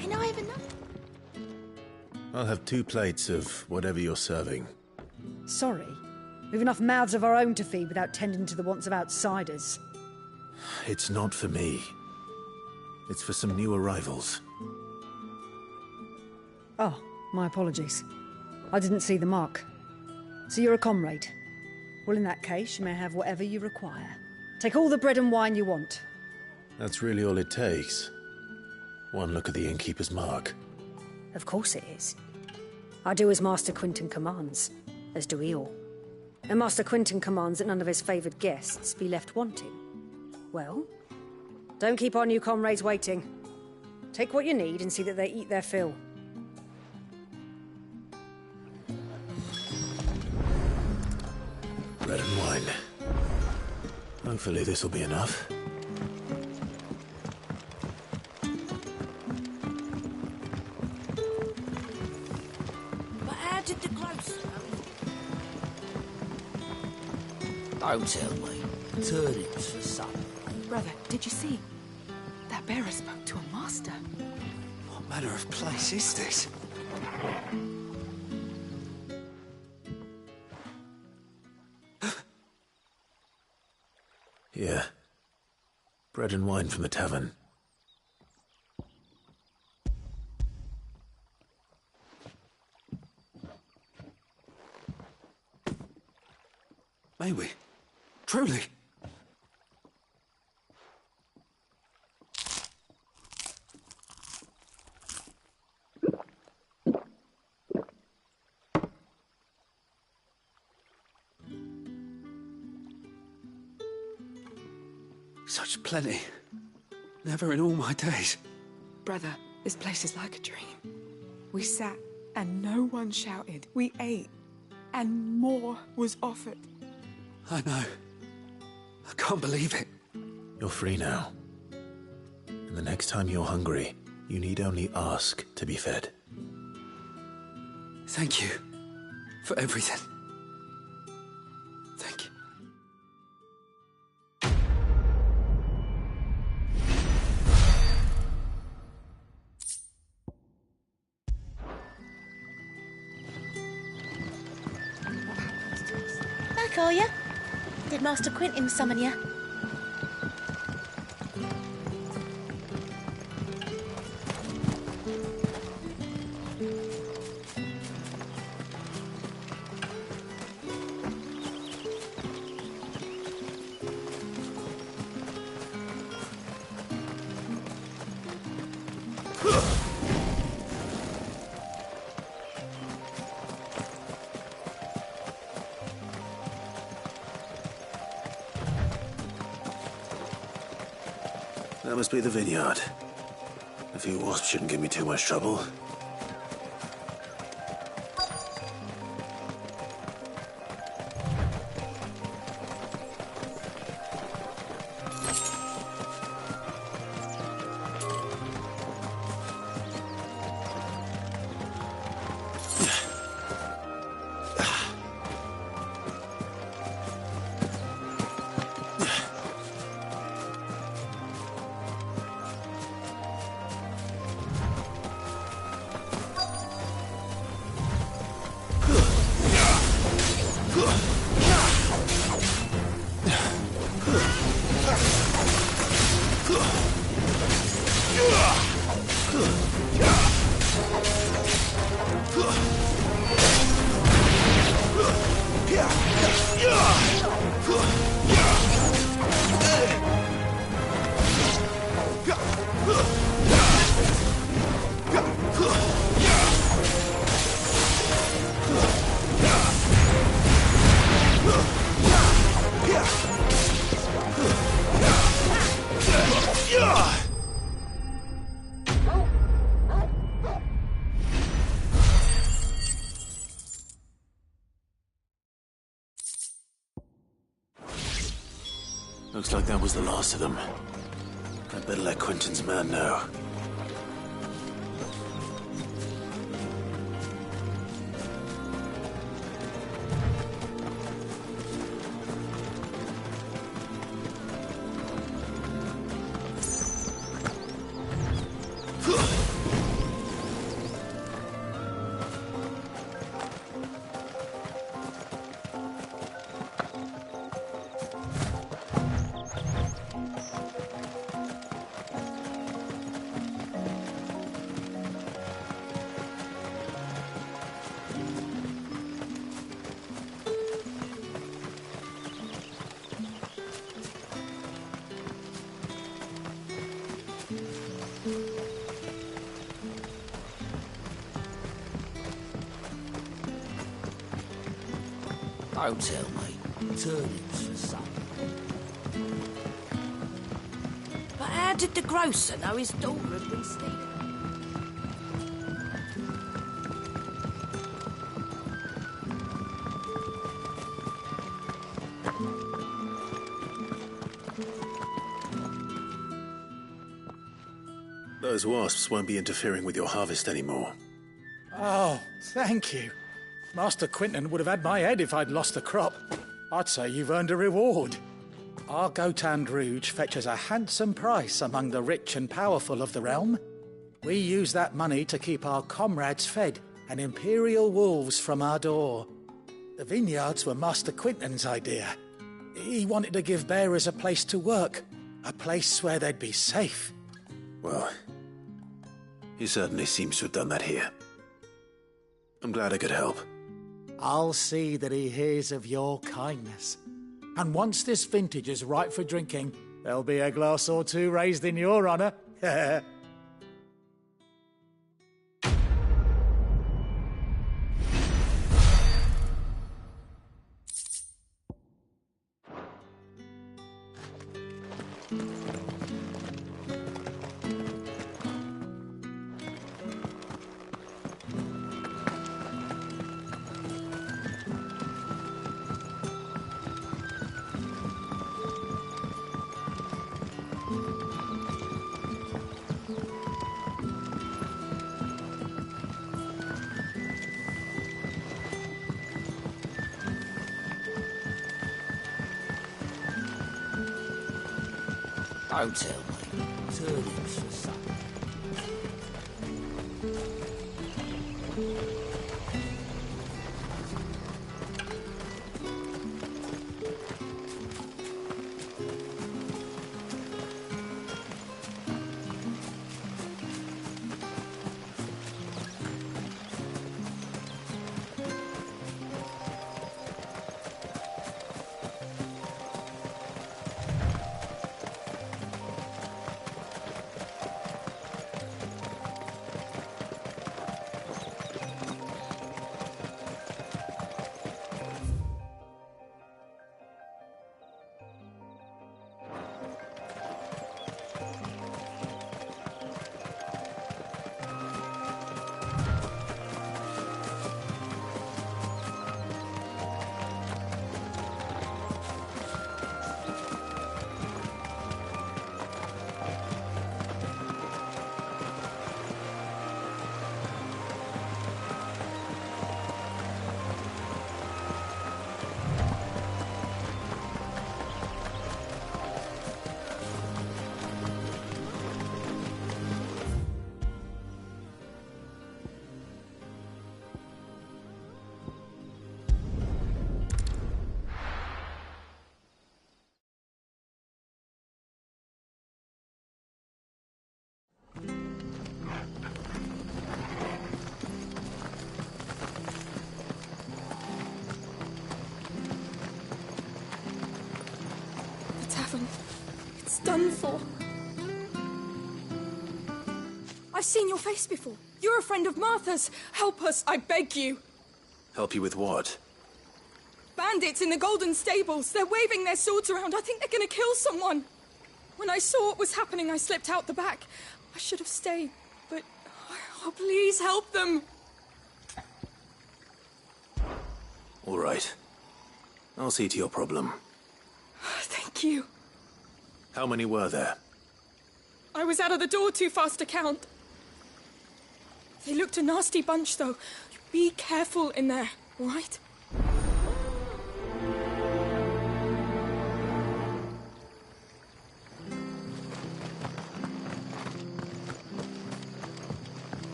Can I have another? I'll have 2 plates of whatever you're serving. Sorry. We've enough mouths of our own to feed without tending to the wants of outsiders. It's not for me. It's for some new arrivals. Oh, my apologies. I didn't see the mark. So you're a comrade. Well, in that case, you may have whatever you require. Take all the bread and wine you want. That's really all it takes. One look at the innkeeper's mark. Of course it is. I do as Master Quinton commands, as do we all. And Master Quinton commands that none of his favoured guests be left wanting. Well, don't keep our new comrades waiting. Take what you need and see that they eat their fill. Bread and wine. Hopefully this'll be enough. But how did the close? Don't tell me. Turnips for supper. Brother, did you see? That bearer spoke to a master. What manner of place is this? Here. Bread and wine from the tavern. May we? Truly? Such plenty. Never in all my days. Brother, this place is like a dream. We sat and no one shouted. We ate and more was offered. I know. I can't believe it. You're free now. And the next time you're hungry, you need only ask to be fed. Thank you for everything. Thank you. Back, are you? Did Master Quinton summon you? That must be the vineyard. A few wasps shouldn't give me too much trouble. Looks like that was the last of them. I'd better let Quentin's man know. Don't tell me. Turnips for supper. But how did the grocer know his daughter had been stealing? Those wasps won't be interfering with your harvest anymore. Oh, thank you. Master Quentin would have had my head if I'd lost the crop. I'd say you've earned a reward. Our Gotand Rouge fetches a handsome price among the rich and powerful of the realm. We use that money to keep our comrades fed and imperial wolves from our door. The vineyards were Master Quentin's idea. He wanted to give bearers a place to work, a place where they'd be safe. Well, he certainly seems to have done that here. I'm glad I could help. I'll see that he hears of your kindness. And once this vintage is ripe for drinking, there'll be a glass or two raised in your honour. Don't tell me. Turnips for supper. It's done for. I've seen your face before. You're a friend of Martha's. Help us, I beg you. Help you with what? Bandits in the Golden Stables. They're waving their swords around. I think they're going to kill someone. When I saw what was happening, I slipped out the back. I should have stayed, but... Oh, please help them. All right. I'll see to your problem. Thank you. How many were there? I was out of the door too fast to count. They looked a nasty bunch, though. Be careful in there, all right?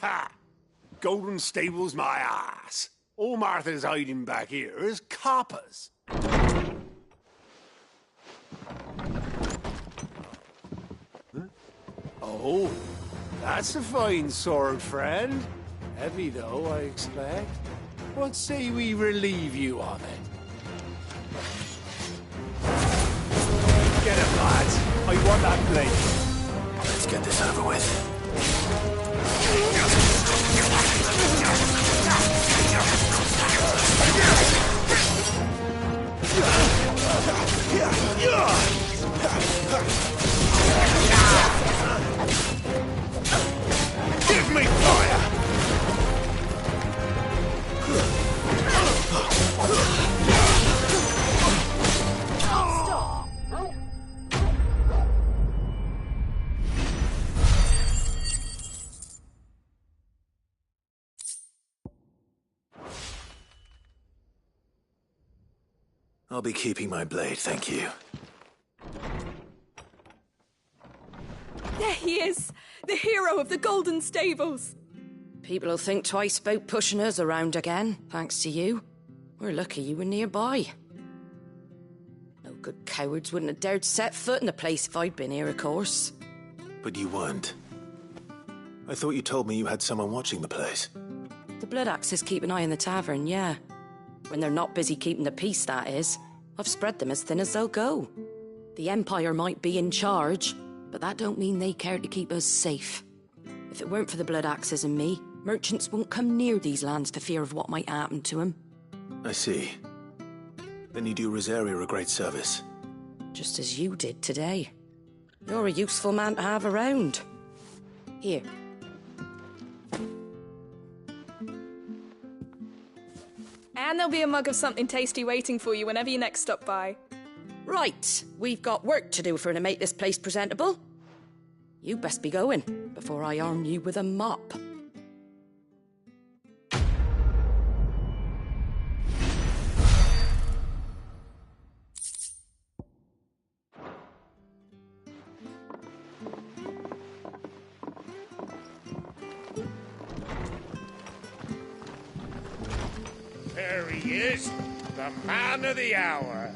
Ha! Golden Stable's my ass. All Martha's hiding back here is coppers. Huh? Oh, that's a fine sword, friend. Heavy, though, I expect. What say we relieve you of it? Get him, lads. I want that blade. Let's get this over with. Give me fire! I'll be keeping my blade, thank you. There he is! The hero of the Golden Stables! People'll think twice about pushing us around again, thanks to you. We're lucky you were nearby. No good cowards wouldn't have dared set foot in the place if I'd been here, of course. But you weren't. I thought you told me you had someone watching the place. The Blood Axes keep an eye on the tavern, yeah. When they're not busy keeping the peace, that is. I've spread them as thin as they'll go. The Empire might be in charge, but that don't mean they care to keep us safe. If it weren't for the Blood Axes and me, merchants won't come near these lands for fear of what might happen to them. I see. Then you do Rosaria a great service. Just as you did today. You're a useful man to have around. Here. And there'll be a mug of something tasty waiting for you whenever you next stop by. Right, we've got work to do for to make this place presentable. You best be going, before I arm you with a mop. There he is, the man of the hour.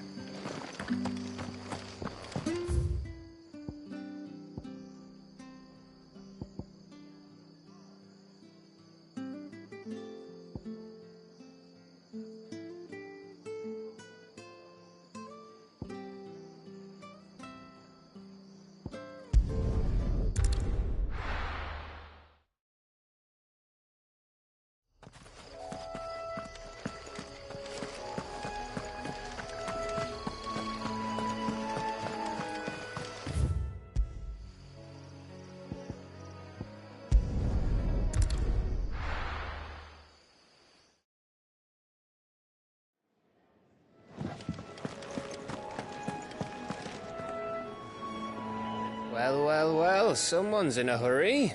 Well, someone's in a hurry.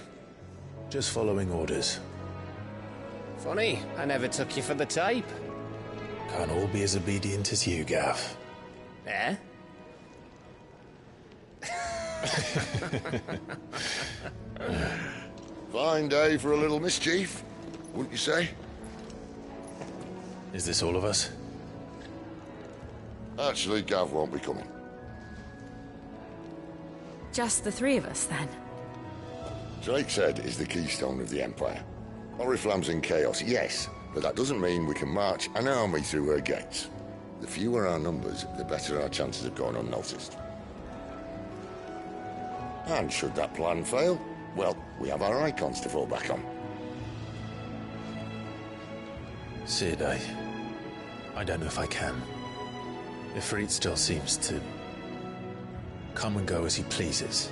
Just following orders. Funny, I never took you for the type. Can't all be as obedient as you, Gav. Eh? Fine day for a little mischief, wouldn't you say? Is this all of us? Actually, Gav won't be coming. Just the three of us, then? Drake's Head is the keystone of the Empire. Oriflamme's in chaos, yes, but that doesn't mean we can march an army through her gates. The fewer our numbers, the better our chances of going unnoticed. And should that plan fail, well, we have our icons to fall back on. Sid, I don't know if I can. Ifrit still seems to come and go as he pleases.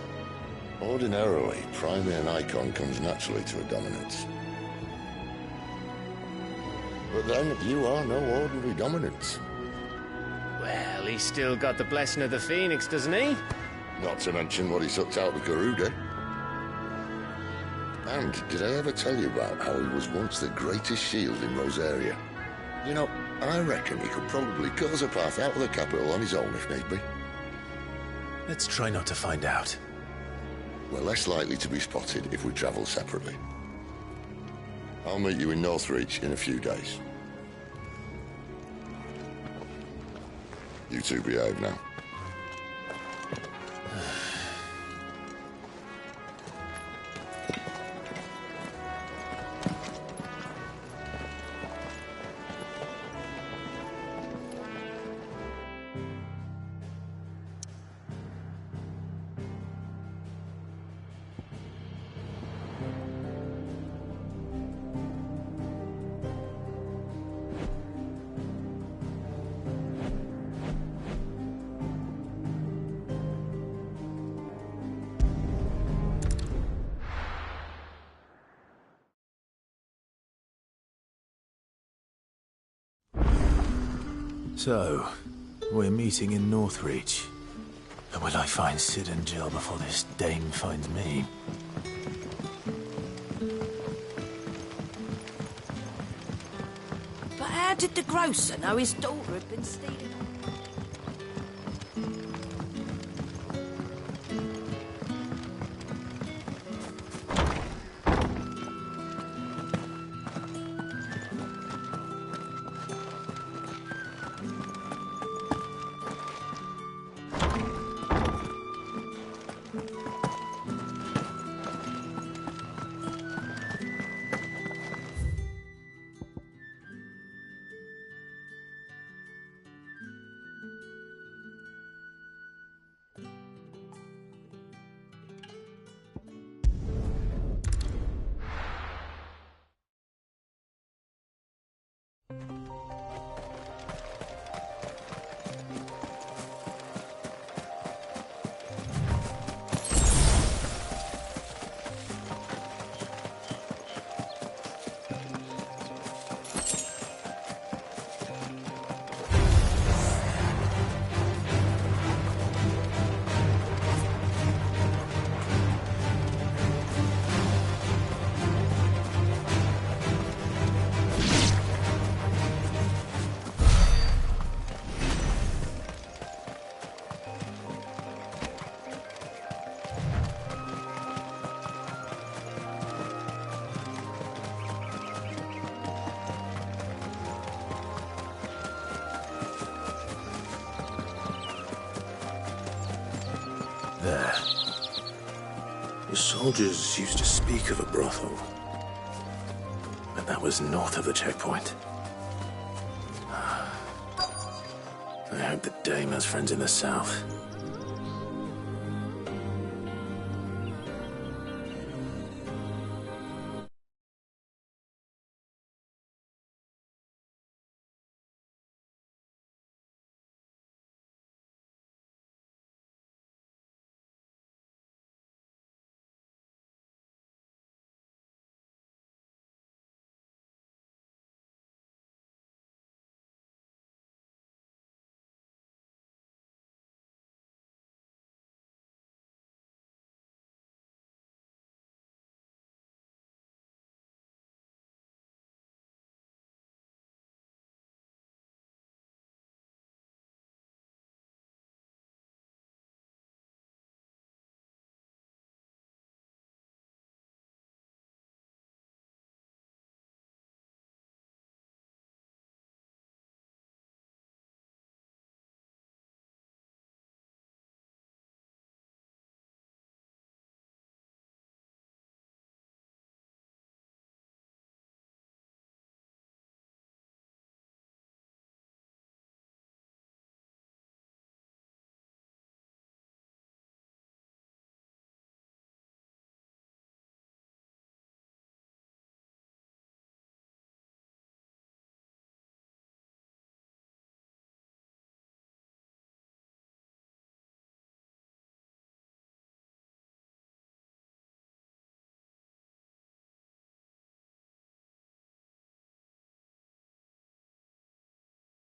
Ordinarily, priming an icon comes naturally to a dominance. But then, you are no ordinary dominance. He's still got the blessing of the Phoenix, doesn't he? Not to mention what he sucked out of Garuda. And did I ever tell you about how he was once the greatest shield in Rosaria? You know, I reckon he could probably cut us a path out of the capital on his own if need be. Let's try not to find out. We're less likely to be spotted if we travel separately. I'll meet you in Northreach in a few days. You two behave now. So, we're meeting in Northreach. And will I find Sid and Jill before this dame finds me? But how did the grocer know his daughter had been stealing? There. The soldiers used to speak of a brothel. But that was north of the checkpoint. I hope the dame has friends in the south.